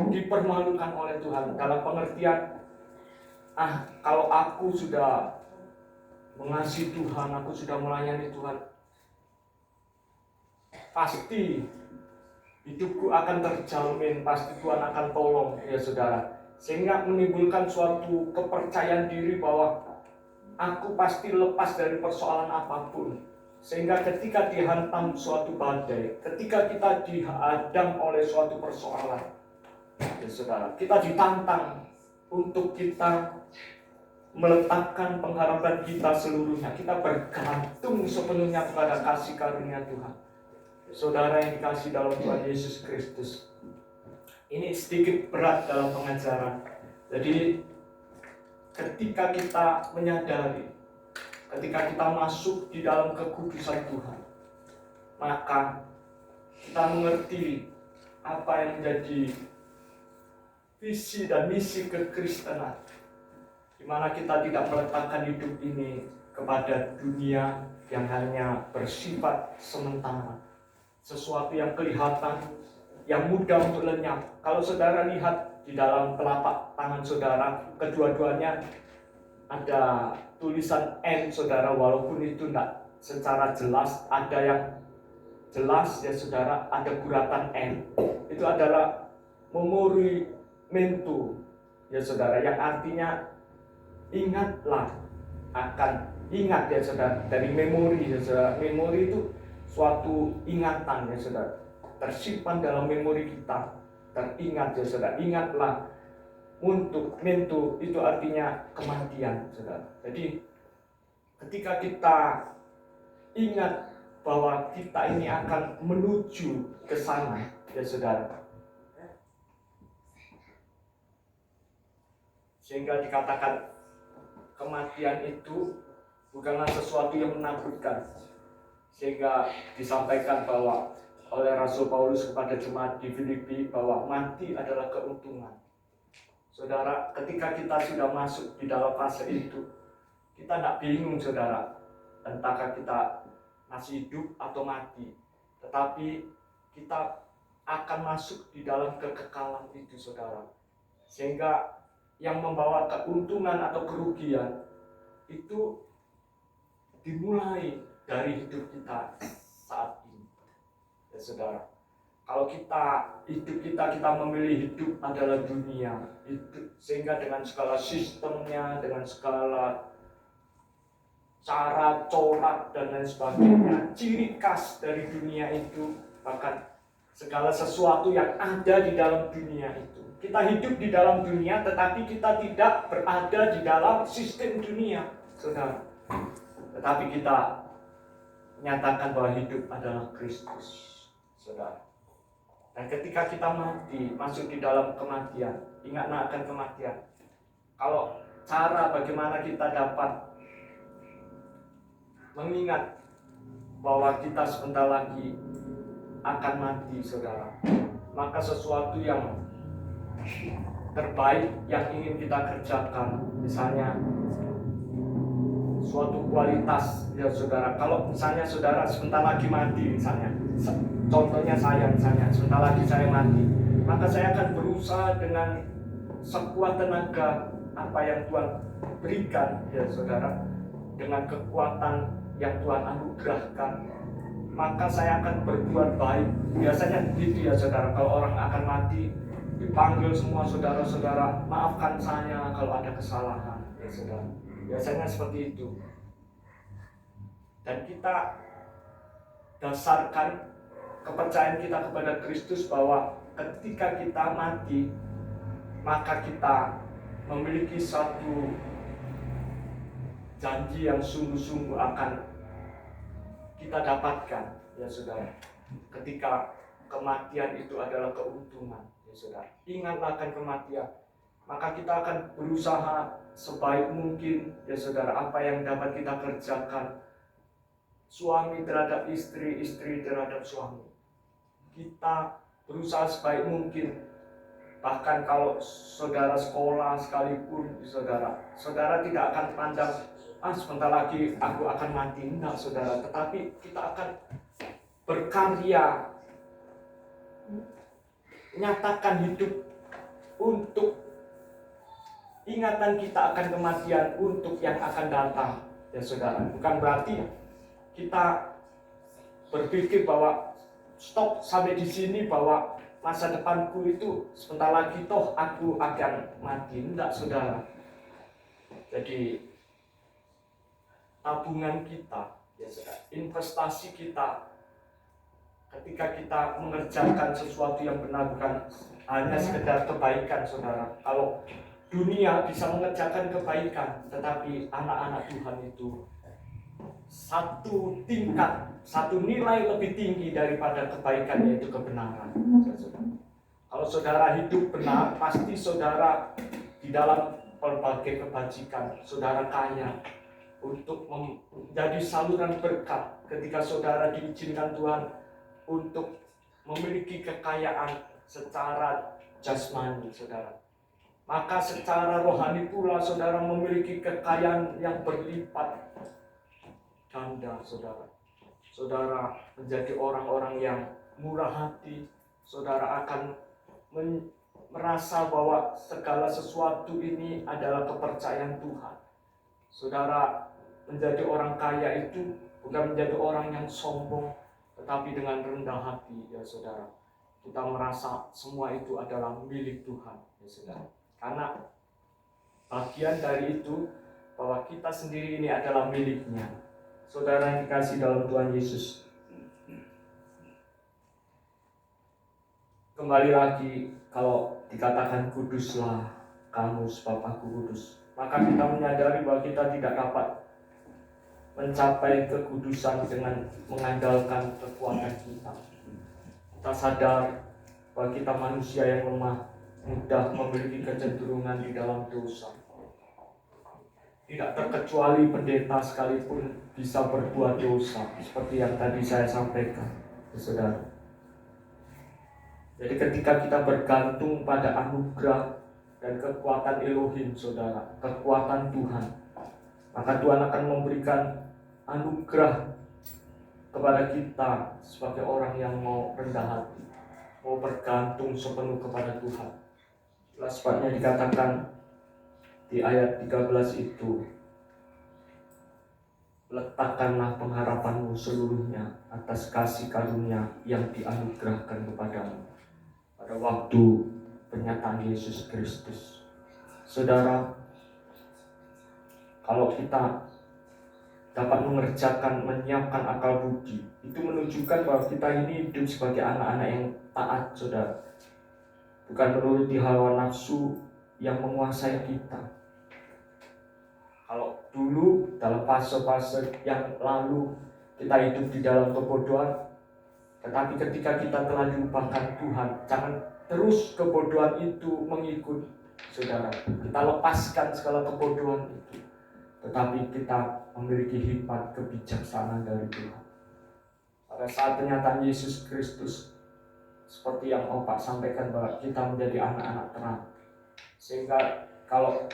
dipermalukan oleh Tuhan. Dalam pengertian, kalau aku sudah mengasihi Tuhan, aku sudah melayani Tuhan, pasti hidupku akan terjamin, pasti Tuhan akan tolong ya saudara. Sehingga menimbulkan suatu kepercayaan diri bahwa aku pasti lepas dari persoalan apapun. Sehingga ketika dihantam suatu badai, ketika kita dihadang oleh suatu persoalan, ya saudara, kita ditantang untuk kita meletakkan pengharapan kita seluruhnya, kita bergantung sepenuhnya kepada kasih karunia Tuhan. Saudara yang dikasihi dalam Tuhan Yesus Kristus, ini sedikit berat dalam pengajaran. Jadi ketika kita menyadari, ketika kita masuk di dalam kekudusan Tuhan, maka kita mengerti apa yang menjadi visi dan misi kekristenan, di mana kita tidak meletakkan hidup ini kepada dunia yang hanya bersifat sementara, sesuatu yang kelihatan, yang mudah untuk lenyap. Kalau saudara lihat di dalam telapak tangan saudara, kedua-duanya ada tulisan N saudara, walaupun itu tidak secara jelas, ada yang jelas ya saudara, ada guratan N. Itu adalah memento ya saudara, yang artinya ingatlah, akan ingat ya saudara, dari memori ya saudara. Memori itu suatu ingatan ya saudara, tersimpan dalam memori kita, teringat ya saudara. Ingatlah, untuk mento itu artinya kematian saudara. Jadi ketika kita ingat bahwa kita ini akan menuju ke sana ya saudara, sehingga dikatakan kematian itu bukanlah sesuatu yang menakutkan, sehingga disampaikan bahwa oleh Rasul Paulus kepada jemaat di Filipi bahwa mati adalah keuntungan. Saudara, ketika kita sudah masuk di dalam fase itu, kita tidak bingung saudara, entahkah kita masih hidup atau mati, tetapi kita akan masuk di dalam kekekalan itu saudara. Sehingga yang membawa keuntungan atau kerugian itu dimulai dari hidup kita saat ini ya saudara. Kalau hidup kita memilih hidup adalah dunia, sehingga dengan segala sistemnya, dengan segala cara, corak dan lain sebagainya, ciri khas dari dunia itu, bahkan segala sesuatu yang ada di dalam dunia itu. Kita hidup di dalam dunia, tetapi kita tidak berada di dalam sistem dunia, saudara. Tetapi kita menyatakan bahwa hidup adalah Kristus, saudara. Dan ketika kita mati, masuk di dalam kematian, ingatlah akan kematian. Kalau cara bagaimana kita dapat mengingat bahwa kita sebentar lagi akan mati, saudara, maka sesuatu yang terbaik yang ingin kita kerjakan, misalnya suatu kualitas ya saudara. Kalau misalnya saudara sebentar lagi mati, misalnya contohnya saya, misalnya sebentar lagi saya mati, maka saya akan berusaha dengan sekuat tenaga apa yang Tuhan berikan ya saudara, dengan kekuatan yang Tuhan anugerahkan, maka saya akan berbuat baik. Biasanya gitu ya saudara, kalau orang akan mati dipanggil semua saudara-saudara, maafkan saya kalau ada kesalahan ya saudara. Biasanya seperti itu. Dan kita dasarkan kepercayaan kita kepada Kristus bahwa ketika kita mati, maka kita memiliki satu janji yang sungguh-sungguh akan kita dapatkan, ya saudara. Ketika kematian itu adalah keuntungan, ya saudara. Ingatlah akan kematian, maka kita akan berusaha sebaik mungkin, ya saudara, apa yang dapat kita kerjakan. Suami terhadap istri, istri terhadap suami. Kita berusaha sebaik mungkin. Bahkan kalau saudara sekolah sekalipun, saudara tidak akan pandang, sebentar lagi aku akan mati. Enggak, saudara. Tetapi kita akan berkarya, nyatakan hidup untuk ingatan kita akan kematian, untuk yang akan datang, ya saudara. Bukan berarti kita berpikir bahwa stop sampai di sini, bahwa masa depanku itu sebentar lagi toh aku akan mati. Enggak, saudara. Jadi tabungan kita, ya saudara, investasi kita, ketika kita mengerjakan sesuatu yang benar, bukan hanya sekedar kebaikan, saudara. Kalau dunia bisa mengerjakan kebaikan, tetapi anak-anak Tuhan itu satu tingkat, satu nilai lebih tinggi daripada kebaikan, yaitu kebenaran. Kalau saudara hidup benar, pasti saudara di dalam berbagai kebajikan, saudara kaya untuk menjadi saluran berkat. Ketika saudara diizinkan Tuhan untuk memiliki kekayaan secara jasmani, saudara, maka secara rohani pula saudara memiliki kekayaan yang berlipat ganda, saudara. Saudara menjadi orang-orang yang murah hati. Saudara akan merasa bahwa segala sesuatu ini adalah kepercayaan Tuhan. Saudara menjadi orang kaya itu bukan menjadi orang yang sombong, tetapi dengan rendah hati, ya saudara. Kita merasa semua itu adalah milik Tuhan, ya saudara. Karena bagian dari itu bahwa kita sendiri ini adalah miliknya. Saudara yang dikasih dalam Tuhan Yesus, kembali lagi, kalau dikatakan kuduslah kamu sebab aku kudus, maka kita menyadari bahwa kita tidak dapat mencapai kekudusan dengan mengandalkan kekuatan kita. Kita sadar bahwa kita manusia yang lemah, mudah memiliki kecenderungan di dalam dosa. Tidak terkecuali pendeta sekalipun bisa berbuat dosa, seperti yang tadi saya sampaikan, saudara. Jadi ketika kita bergantung pada anugerah dan kekuatan Elohim, saudara, kekuatan Tuhan, maka Tuhan akan memberikan anugerah kepada kita sebagai orang yang mau rendah hati, mau bergantung sepenuh kepada Tuhan. Itulah sebabnya dikatakan di ayat 13 itu, letakkanlah pengharapanmu seluruhnya atas kasih karunia yang dianugerahkan kepadamu pada waktu penyataan Yesus Kristus. Saudara, kalau kita dapat mengerjakan, menyiapkan akal budi, itu menunjukkan bahwa kita ini hidup sebagai anak-anak yang taat, saudara. Bukan menuruti hawa nafsu yang menguasai kita. Kalau dulu dalam fase-fase yang lalu kita hidup di dalam kebodohan, tetapi ketika kita telah diubahkan Tuhan, jangan terus kebodohan itu mengikut, saudara. Kita lepaskan segala kebodohan itu, tetapi kita memiliki hikmat kebijaksanaan dari Tuhan. Pada saat penyataan Yesus Kristus, seperti yang Opak sampaikan, bahwa kita menjadi anak-anak terang, sehingga kalau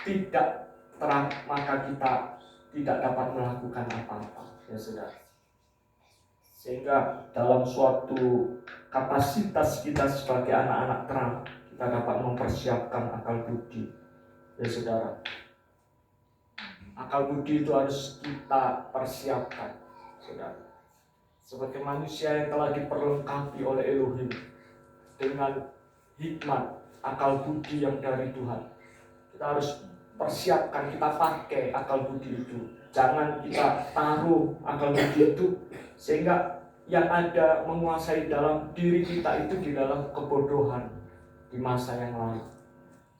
tidak terang, maka kita tidak dapat melakukan apa-apa, ya saudara. Sehingga dalam suatu kapasitas kita sebagai anak-anak terang, kita dapat mempersiapkan akal budi, ya saudara. Akal budi itu harus kita persiapkan, saudara. Sebagai manusia yang telah diperlengkapi oleh Elohim dengan hikmat, akal budi yang dari Tuhan, kita harus persiapkan, kita pakai akal budi itu. Jangan kita taruh akal budi itu sehingga yang ada menguasai dalam diri kita itu di dalam kebodohan di masa yang lalu.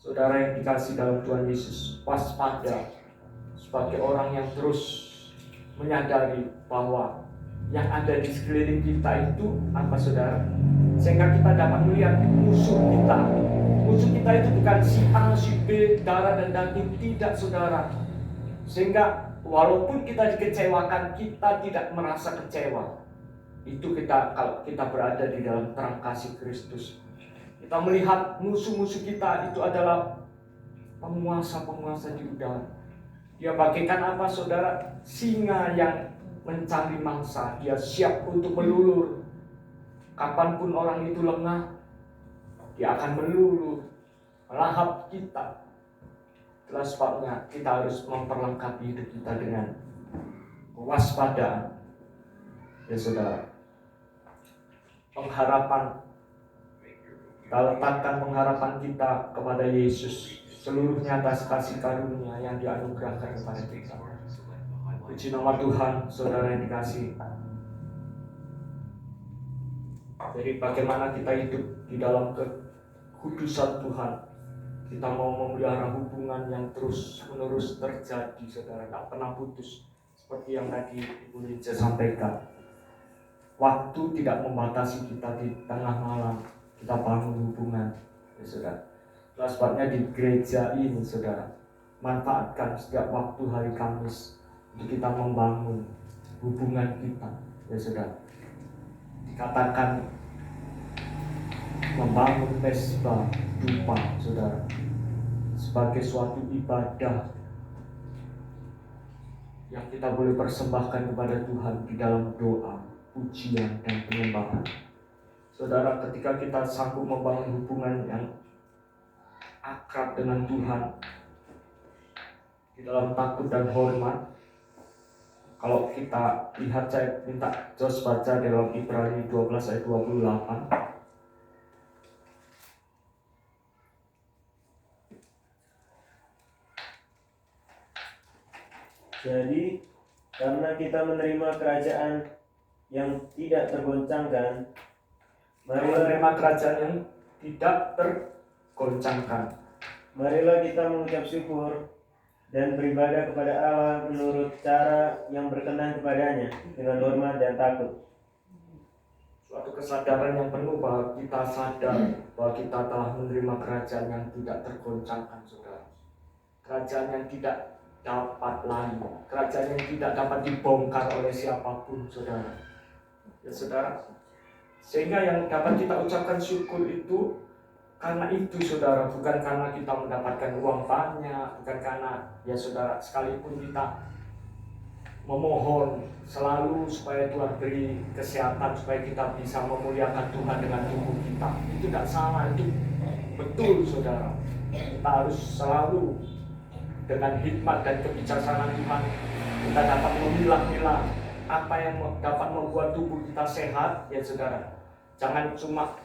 Saudara yang dikasih dalam Tuhan Yesus, waspada sebagai orang yang terus menyadari bahwa yang ada di sekeliling kita itu apa, saudara? Sehingga kita dapat melihat musuh kita. Musuh kita itu bukan si A, si B, darah dan daging, tidak, saudara. Sehingga walaupun kita dikecewakan, kita tidak merasa kecewa. Itu kita kalau kita berada di dalam terang kasih Kristus. Kita melihat musuh-musuh kita itu adalah penguasa-penguasa di udara. Dia bagaikan apa, saudara? Singa yang mencari mangsa. Dia siap untuk melulur. Kapanpun orang itu lengah, dia akan melulur, melahap kita. Itulah sebabnya kita harus memperlengkapi hidup kita dengan kewaspadaan. Ya saudara, pengharapan, kita letakkan pengharapan kita kepada Yesus, seluruhnya atas kasih karunia yang dianugerahkan kepada kita. Puji nama Tuhan, saudara yang dikasihi. Jadi bagaimana kita hidup di dalam kekudusan Tuhan. Kita mau memelihara hubungan yang terus menerus terjadi, saudara, tak pernah putus. Seperti yang tadi Ibu Liza sampaikan, waktu tidak membatasi kita. Di tengah malam kita bangun hubungan, ya saudara. Itulah sebabnya di gereja ini, saudara, manfaatkan setiap waktu hari Kamis untuk kita membangun hubungan kita, ya saudara. Dikatakan membangun mesbah dupa, saudara, sebagai suatu ibadah yang kita boleh persembahkan kepada Tuhan di dalam doa, pujian, dan penyembahan. Saudara, ketika kita sanggup membangun hubungan yang akrab dengan Tuhan di dalam takut dan hormat, kalau kita lihat, saya minta Jos baca dalam Ibrani 12 ayat 28. Jadi, karena kita menerima kerajaan yang tidak tergoncangkan, menerima kerajaan yang tidak tergoncangkan, marilah kita mengucap syukur dan beribadah kepada Allah menurut cara yang berkenan kepadanya dengan hormat dan takut. Suatu kesadaran yang penuh bahwa kita sadar bahwa kita telah menerima kerajaan yang tidak tergoncangkan, saudara. Kerajaan yang tidak dapat lari, kerajaan yang tidak dapat dibongkar oleh siapapun, saudara. Ya saudara, sehingga yang dapat kita ucapkan syukur itu karena itu, saudara, bukan karena kita mendapatkan uang banyak, bukan karena, ya saudara, sekalipun kita memohon selalu supaya Tuhan beri kesehatan, supaya kita bisa memuliakan Tuhan dengan tubuh kita, itu tidak salah, itu betul, saudara. Kita harus selalu dengan hikmat dan kebijaksanaan Tuhan, kita dapat memilah-milah apa yang dapat membuat tubuh kita sehat, ya saudara. Jangan cuma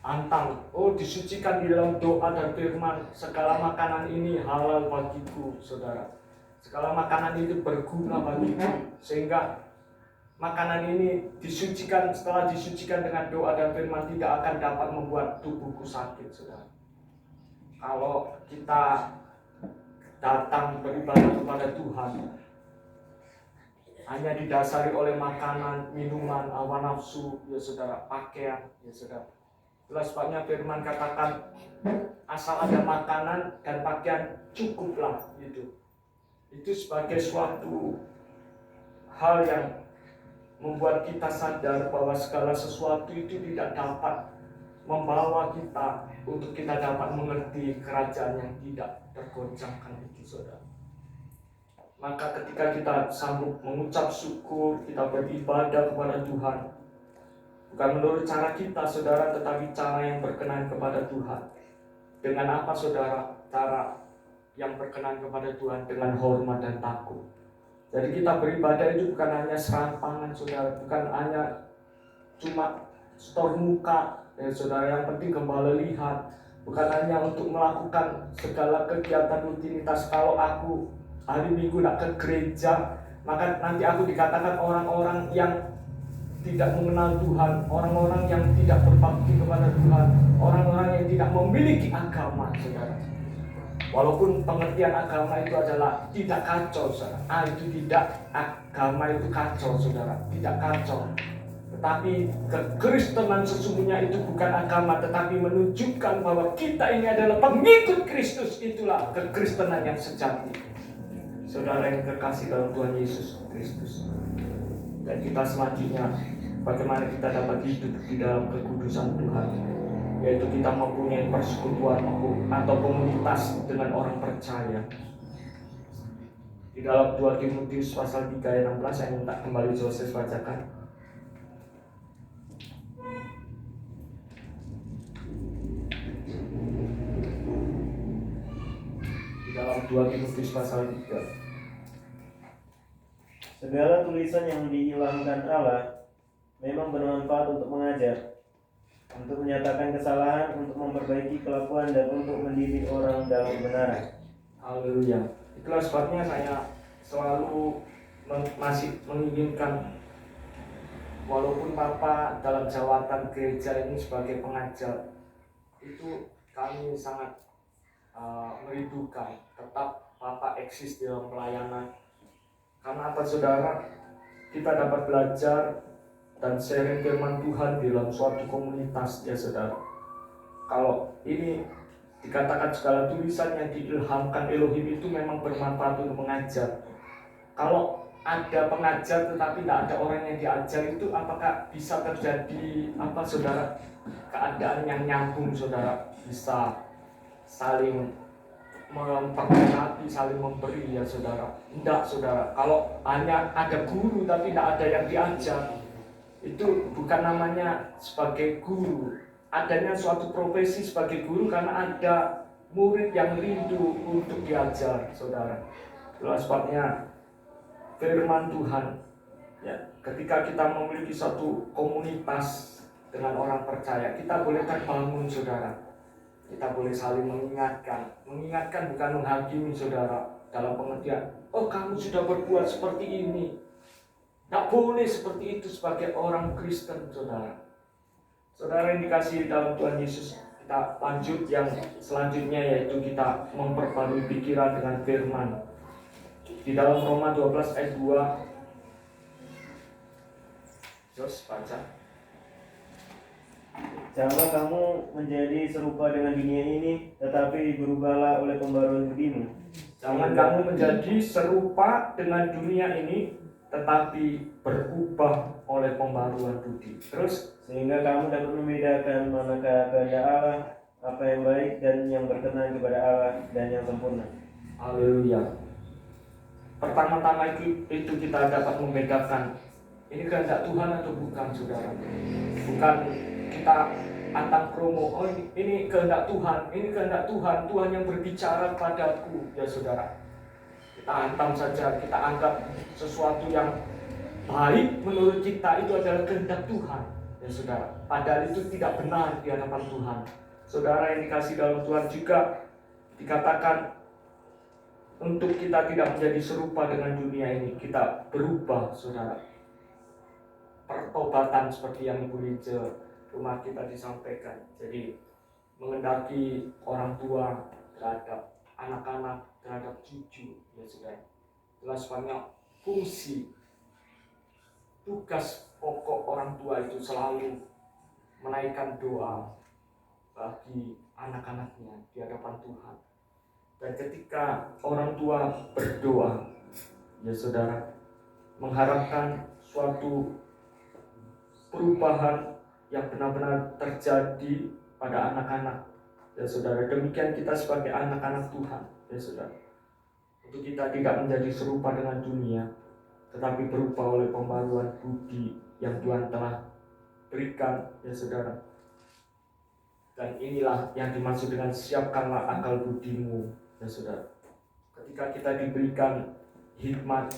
antang, oh disucikan di dalam doa dan firman, segala makanan ini halal bagiku, saudara. Segala makanan itu berguna bagiku, sehingga makanan ini disucikan, setelah disucikan dengan doa dan firman, tidak akan dapat membuat tubuhku sakit, saudara. Kalau kita datang beribadah kepada Tuhan hanya didasari oleh makanan, minuman, hawa nafsu, ya saudara, pakaian, ya saudara. Itulah sebabnya firman katakan, asal ada makanan dan pakaian cukuplah, gitu. Itu sebagai suatu hal yang membuat kita sadar bahwa segala sesuatu itu tidak dapat membawa kita untuk kita dapat mengerti kerajaan yang tidak tergoncangkan itu, saudara. Maka ketika kita sanggup mengucap syukur, kita beribadah kepada Tuhan, bukan menurut cara kita, saudara, tetapi cara yang berkenan kepada Tuhan. Dengan apa, saudara? Cara yang berkenan kepada Tuhan dengan hormat dan takut. Jadi kita beribadah itu bukan hanya serampangan, saudara, bukan hanya cuma stor muka, ya saudara, yang penting gembala lihat, bukan hanya untuk melakukan segala kegiatan rutinitas. Kalau aku hari Minggu nak ke gereja, maka nanti aku dikatakan orang-orang yang tidak mengenal Tuhan, orang-orang yang tidak berbakti kepada Tuhan, orang-orang yang tidak memiliki agama, saudara. Walaupun pengertian agama itu adalah tidak kacau, saudara. Itu tidak, agama itu kacau, saudara. Tidak kacau. Tetapi kekristenan sesungguhnya itu bukan agama, tetapi menunjukkan bahwa kita ini adalah pengikut Kristus. Itulah kekristenan yang sejati. Saudara yang terkasih dalam Tuhan Yesus Kristus. Dan kita selanjutnya, bagaimana kita dapat hidup di dalam kekudusan Tuhan, yaitu kita mempunyai persekutuan atau komunitas dengan orang percaya. Di dalam 2 Timotius pasal 3 ayat 16, saya minta kembali Joses bacakan. Di dalam 2 Timotius pasal 3. Segala tulisan yang diilhamkan Allah memang bermanfaat untuk mengajar, untuk menyatakan kesalahan, untuk memperbaiki kelakuan, dan untuk mendidik orang dalam kebenaran. Haleluya. Itulah sebabnya saya selalu masih menginginkan, walaupun Bapak dalam jawatan gereja ini sebagai pengajar, itu kami sangat merindukan tetap Bapak eksis di dalam pelayanan. Karena apa, saudara? Kita dapat belajar dan sharing firman Tuhan di dalam suatu komunitas, ya saudara. Kalau ini dikatakan segala tulisan yang diilhamkan Elohim itu memang bermanfaat untuk mengajar. Kalau ada pengajar tetapi tidak ada orang yang diajar, itu apakah bisa terjadi apa, saudara? Keadaan yang nyambung, saudara, bisa saling memperhati, saling memberi, ya saudara. Tidak, saudara. Kalau hanya ada guru tapi tidak ada yang diajar, itu bukan namanya sebagai guru. Adanya suatu profesi sebagai guru karena ada murid yang rindu untuk diajar, saudara. Itulah sebabnya firman Tuhan, ya, ketika kita memiliki suatu komunitas dengan orang percaya, kita boleh terbangun, saudara. Kita boleh saling mengingatkan. Mengingatkan bukan menghakimi, saudara, dalam pengertian, oh kamu sudah berbuat seperti ini. Tidak boleh seperti itu sebagai orang Kristen, saudara. Saudara yang dikasihi dalam Tuhan Yesus, kita lanjut yang selanjutnya, yaitu kita memperbarui pikiran dengan firman. Di dalam Roma 12 ayat 2, Jos baca. Janganlah kamu menjadi serupa dengan dunia ini, tetapi berubahlah oleh pembaruan budimu. Jangan kamu menjadi serupa dengan dunia ini, tetapi berubah oleh pembaruan budi. Terus, sehingga kamu dapat membedakan manakah kehendak Allah, apa yang baik dan yang berkenan kepada Allah dan yang sempurna. haleluya. Pertama-tama itu kita dapat membedakan ini kehendak Tuhan atau bukan, saudara. Bukan kita antang promo, oh ini kehendak Tuhan, ini kehendak Tuhan, Tuhan yang berbicara padaku, ya saudara. Kita hantam saja, kita anggap sesuatu yang baik menurut kita itu adalah kehendak Tuhan, ya saudara. Padahal itu tidak benar di hadapan Tuhan. Saudara yang dikasih dalam Tuhan, juga dikatakan untuk kita tidak menjadi serupa dengan dunia ini, kita berubah, saudara. Pertobatan seperti yang Ibu Lice rumah kita disampaikan. Jadi mengendaki orang tua terhadap anak-anak, terhadap cucu, ya saudara. Itulah sebabnya fungsi tugas pokok orang tua itu selalu menaikkan doa bagi anak-anaknya di hadapan Tuhan. Dan ketika orang tua berdoa, ya saudara, mengharapkan suatu perubahan yang benar-benar terjadi pada anak-anak, ya saudara. Demikian kita sebagai anak-anak Tuhan, ya saudara. Untuk kita tidak menjadi serupa dengan dunia, tetapi berubah oleh pembaruan budi yang Tuhan telah berikan, ya saudara. Dan inilah yang dimaksud dengan siapkanlah akal budimu, ya saudara. Ketika kita diberikan hikmat,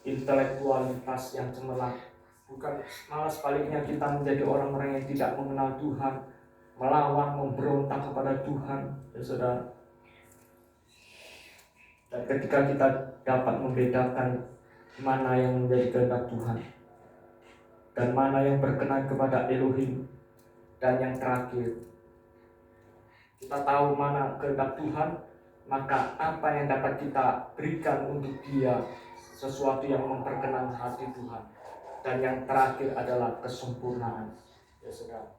intelektualitas yang cemerlang, bukan malah sebaliknya kita menjadi orang-orang yang tidak mengenal Tuhan, melawan, memberontak kepada Tuhan, ya saudara. Dan ketika kita dapat membedakan mana yang menjadi kehendak Tuhan, dan mana yang berkenan kepada Elohim. Dan yang terakhir, kita tahu mana kehendak Tuhan, maka apa yang dapat kita berikan untuk Dia, sesuatu yang memperkenan hati Tuhan. Dan yang terakhir adalah kesempurnaan, ya saudara.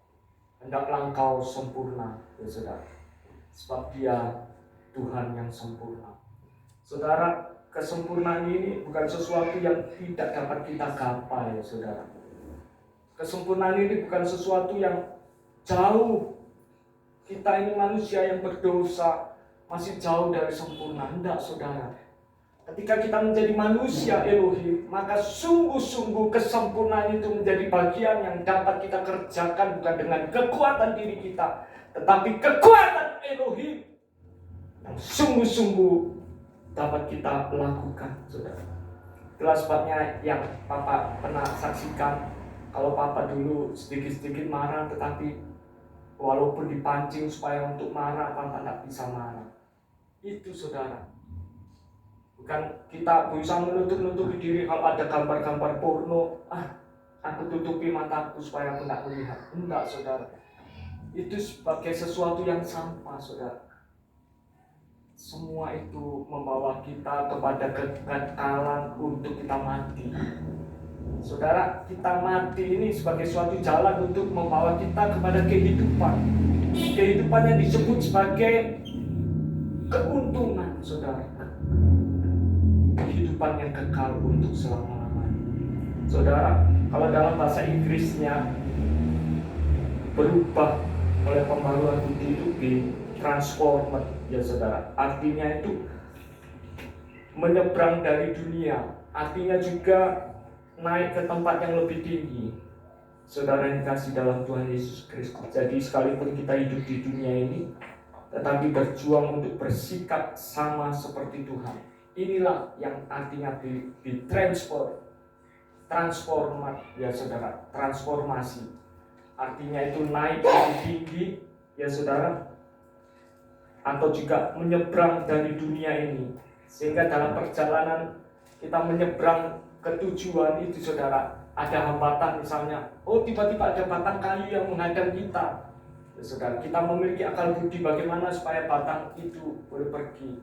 Hendaklah engkau sempurna, ya saudara, sebab Dia Tuhan yang sempurna. Saudara, kesempurnaan ini bukan sesuatu yang tidak dapat kita gapai, ya saudara. Kesempurnaan ini bukan sesuatu yang jauh. Kita ini manusia yang berdosa, masih jauh dari sempurna. Hendak saudara, ketika kita menjadi manusia Elohim, maka sungguh-sungguh kesempurnaan itu menjadi bagian yang dapat kita kerjakan, bukan dengan kekuatan diri kita, tetapi kekuatan Elohim yang sungguh-sungguh dapat kita lakukan, saudara. Itulah sebabnya yang Papa pernah saksikan, kalau Papa dulu sedikit-sedikit marah, tetapi walaupun dipancing supaya untuk marah, Papa tidak bisa marah. Itu saudara. Bukan kita berusaha menutup-nutupi diri. Kalau ada gambar-gambar porno, aku tutupi mataku supaya aku tidak melihat. Enggak saudara. Itu sebagai sesuatu yang sampah saudara. Semua itu membawa kita kepada kekekalan untuk kita mati. Saudara, kita mati ini sebagai suatu jalan untuk membawa kita kepada kehidupan. Kehidupan yang disebut sebagai keuntungan, saudara. Kehidupan yang kekal untuk selama-lamanya. Saudara, kalau dalam bahasa Inggrisnya berubah oleh pembaruan budi itu transformed, ya saudara. Artinya itu menyeberang dari dunia. Artinya juga naik ke tempat yang lebih tinggi. Saudara yang dikasih dalam Tuhan Yesus Kristus. Jadi sekalipun kita hidup di dunia ini, tetapi berjuang untuk bersikap sama seperti Tuhan. Inilah yang artinya di transformasi, ya saudara. Transformasi. Artinya itu naik lebih tinggi, ya saudara. Atau juga menyeberang dari dunia ini. Sehingga dalam perjalanan kita menyeberang ke tujuan itu saudara, ada hambatan misalnya, tiba-tiba ada batang kayu yang menghadang kita, ya, saudara. Kita memiliki akal budi bagaimana supaya batang itu boleh pergi,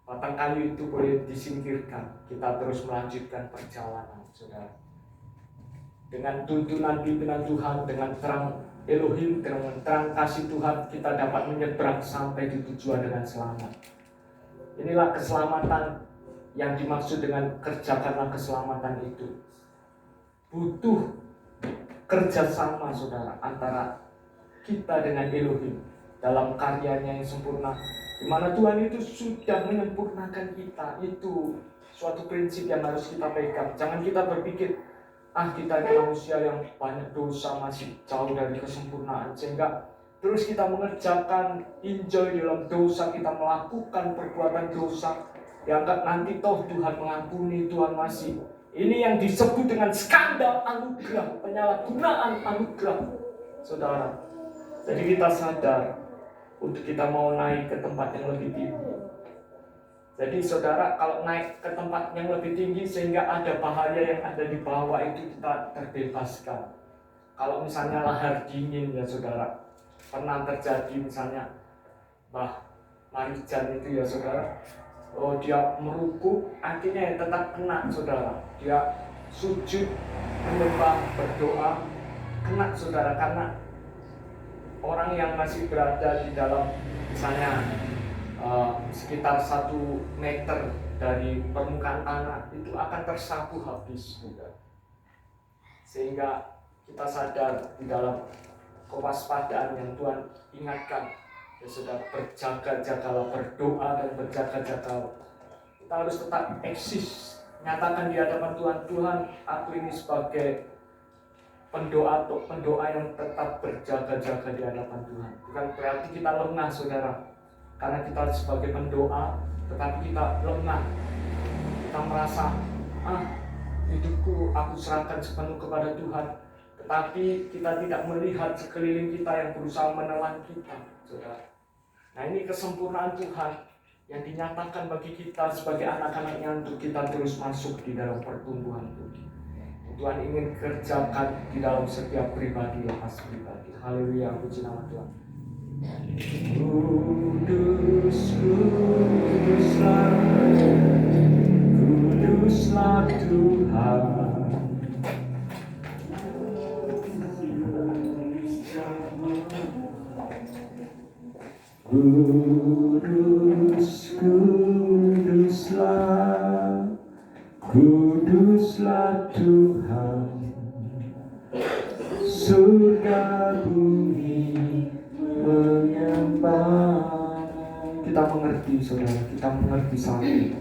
batang kayu itu boleh disingkirkan. Kita terus melanjutkan perjalanan, saudara, dengan tuntunan pimpinan Tuhan, dengan terang Elohim, dengan terang kasih Tuhan, kita dapat menyeberang sampai di tujuan dengan selamat. Inilah keselamatan yang dimaksud dengan kerjakanlah keselamatan itu. Butuh kerjasama saudara antara kita dengan Elohim dalam karyanya yang sempurna, di mana Tuhan itu sudah menyempurnakan kita. Itu suatu prinsip yang harus kita pegang. Jangan kita berpikir kita ini manusia yang banyak dosa, masih jauh dari kesempurnaan, sehingga terus kita mengerjakan enjoy dalam dosa, kita melakukan perbuatan dosa, dianggap nanti toh Tuhan mengampuni, Tuhan masih. Ini yang disebut dengan skandal anugerah, penyalahgunaan anugerah, saudara. Jadi kita sadar untuk kita mau naik ke tempat yang lebih tinggi. Jadi saudara, kalau naik ke tempat yang lebih tinggi sehingga ada bahaya yang ada di bawah, itu kita terbebaskan. Kalau misalnya lahar dingin, ya saudara, pernah terjadi misalnya Mbah Marijan itu, ya saudara, dia merukuk, akhirnya tetap kena, saudara. Dia sujud, menyembah, berdoa, kena, saudara, karena orang yang masih berada di dalam misalnya sekitar 1 meter dari permukaan tanah itu akan tersapu habis, saudara. Sehingga kita sadar di dalam kewaspadaan yang Tuhan ingatkan, ya saudara, berjaga-jagalah, berdoa dan berjaga-jagalah. Kita harus tetap eksis, nyatakan di hadapan Tuhan, Tuhan, aku ini sebagai pendoa yang tetap berjaga-jaga di hadapan Tuhan. Bukan berarti kita lengah, saudara, karena kita sebagai pendoa, tetapi kita lengah. Kita merasa, hidupku aku serahkan sepenuh kepada Tuhan, tetapi kita tidak melihat sekeliling kita yang berusaha menelan kita, saudara. Nah, ini kesempurnaan Tuhan yang dinyatakan bagi kita sebagai anak-anaknya untuk kita terus masuk di dalam pertumbuhan itu. Tuhan ingin kerjakan di dalam setiap pribadi, lepas pribadi. Haleluya, puji nama Tuhan. Kudus, kuduslah, kuduslah Tuhan. Kudus, kuduslah, kuduslah Tuhan. Surga bumi menyembah. Kita mengerti, saudara, kita mengerti saat ini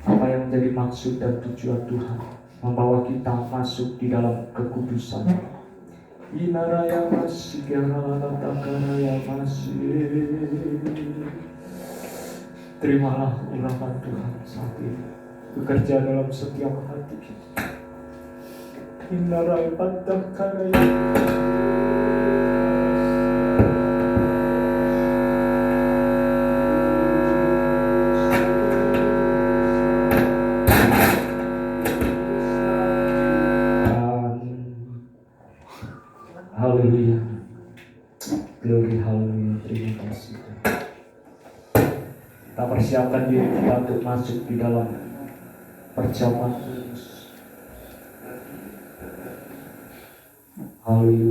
apa yang menjadi maksud dan tujuan Tuhan membawa kita masuk di dalam kekudusan. Inaraya masih takara masih. Terimalah urapan Tuhan saat ini, bekerja dalam setiap hati kita. Inaraya takara. Haleluya. Glory, haleluya. Terima kasih. Kita persiapkan diri kita untuk masuk di dalam perjamuan kudus. Haleluya.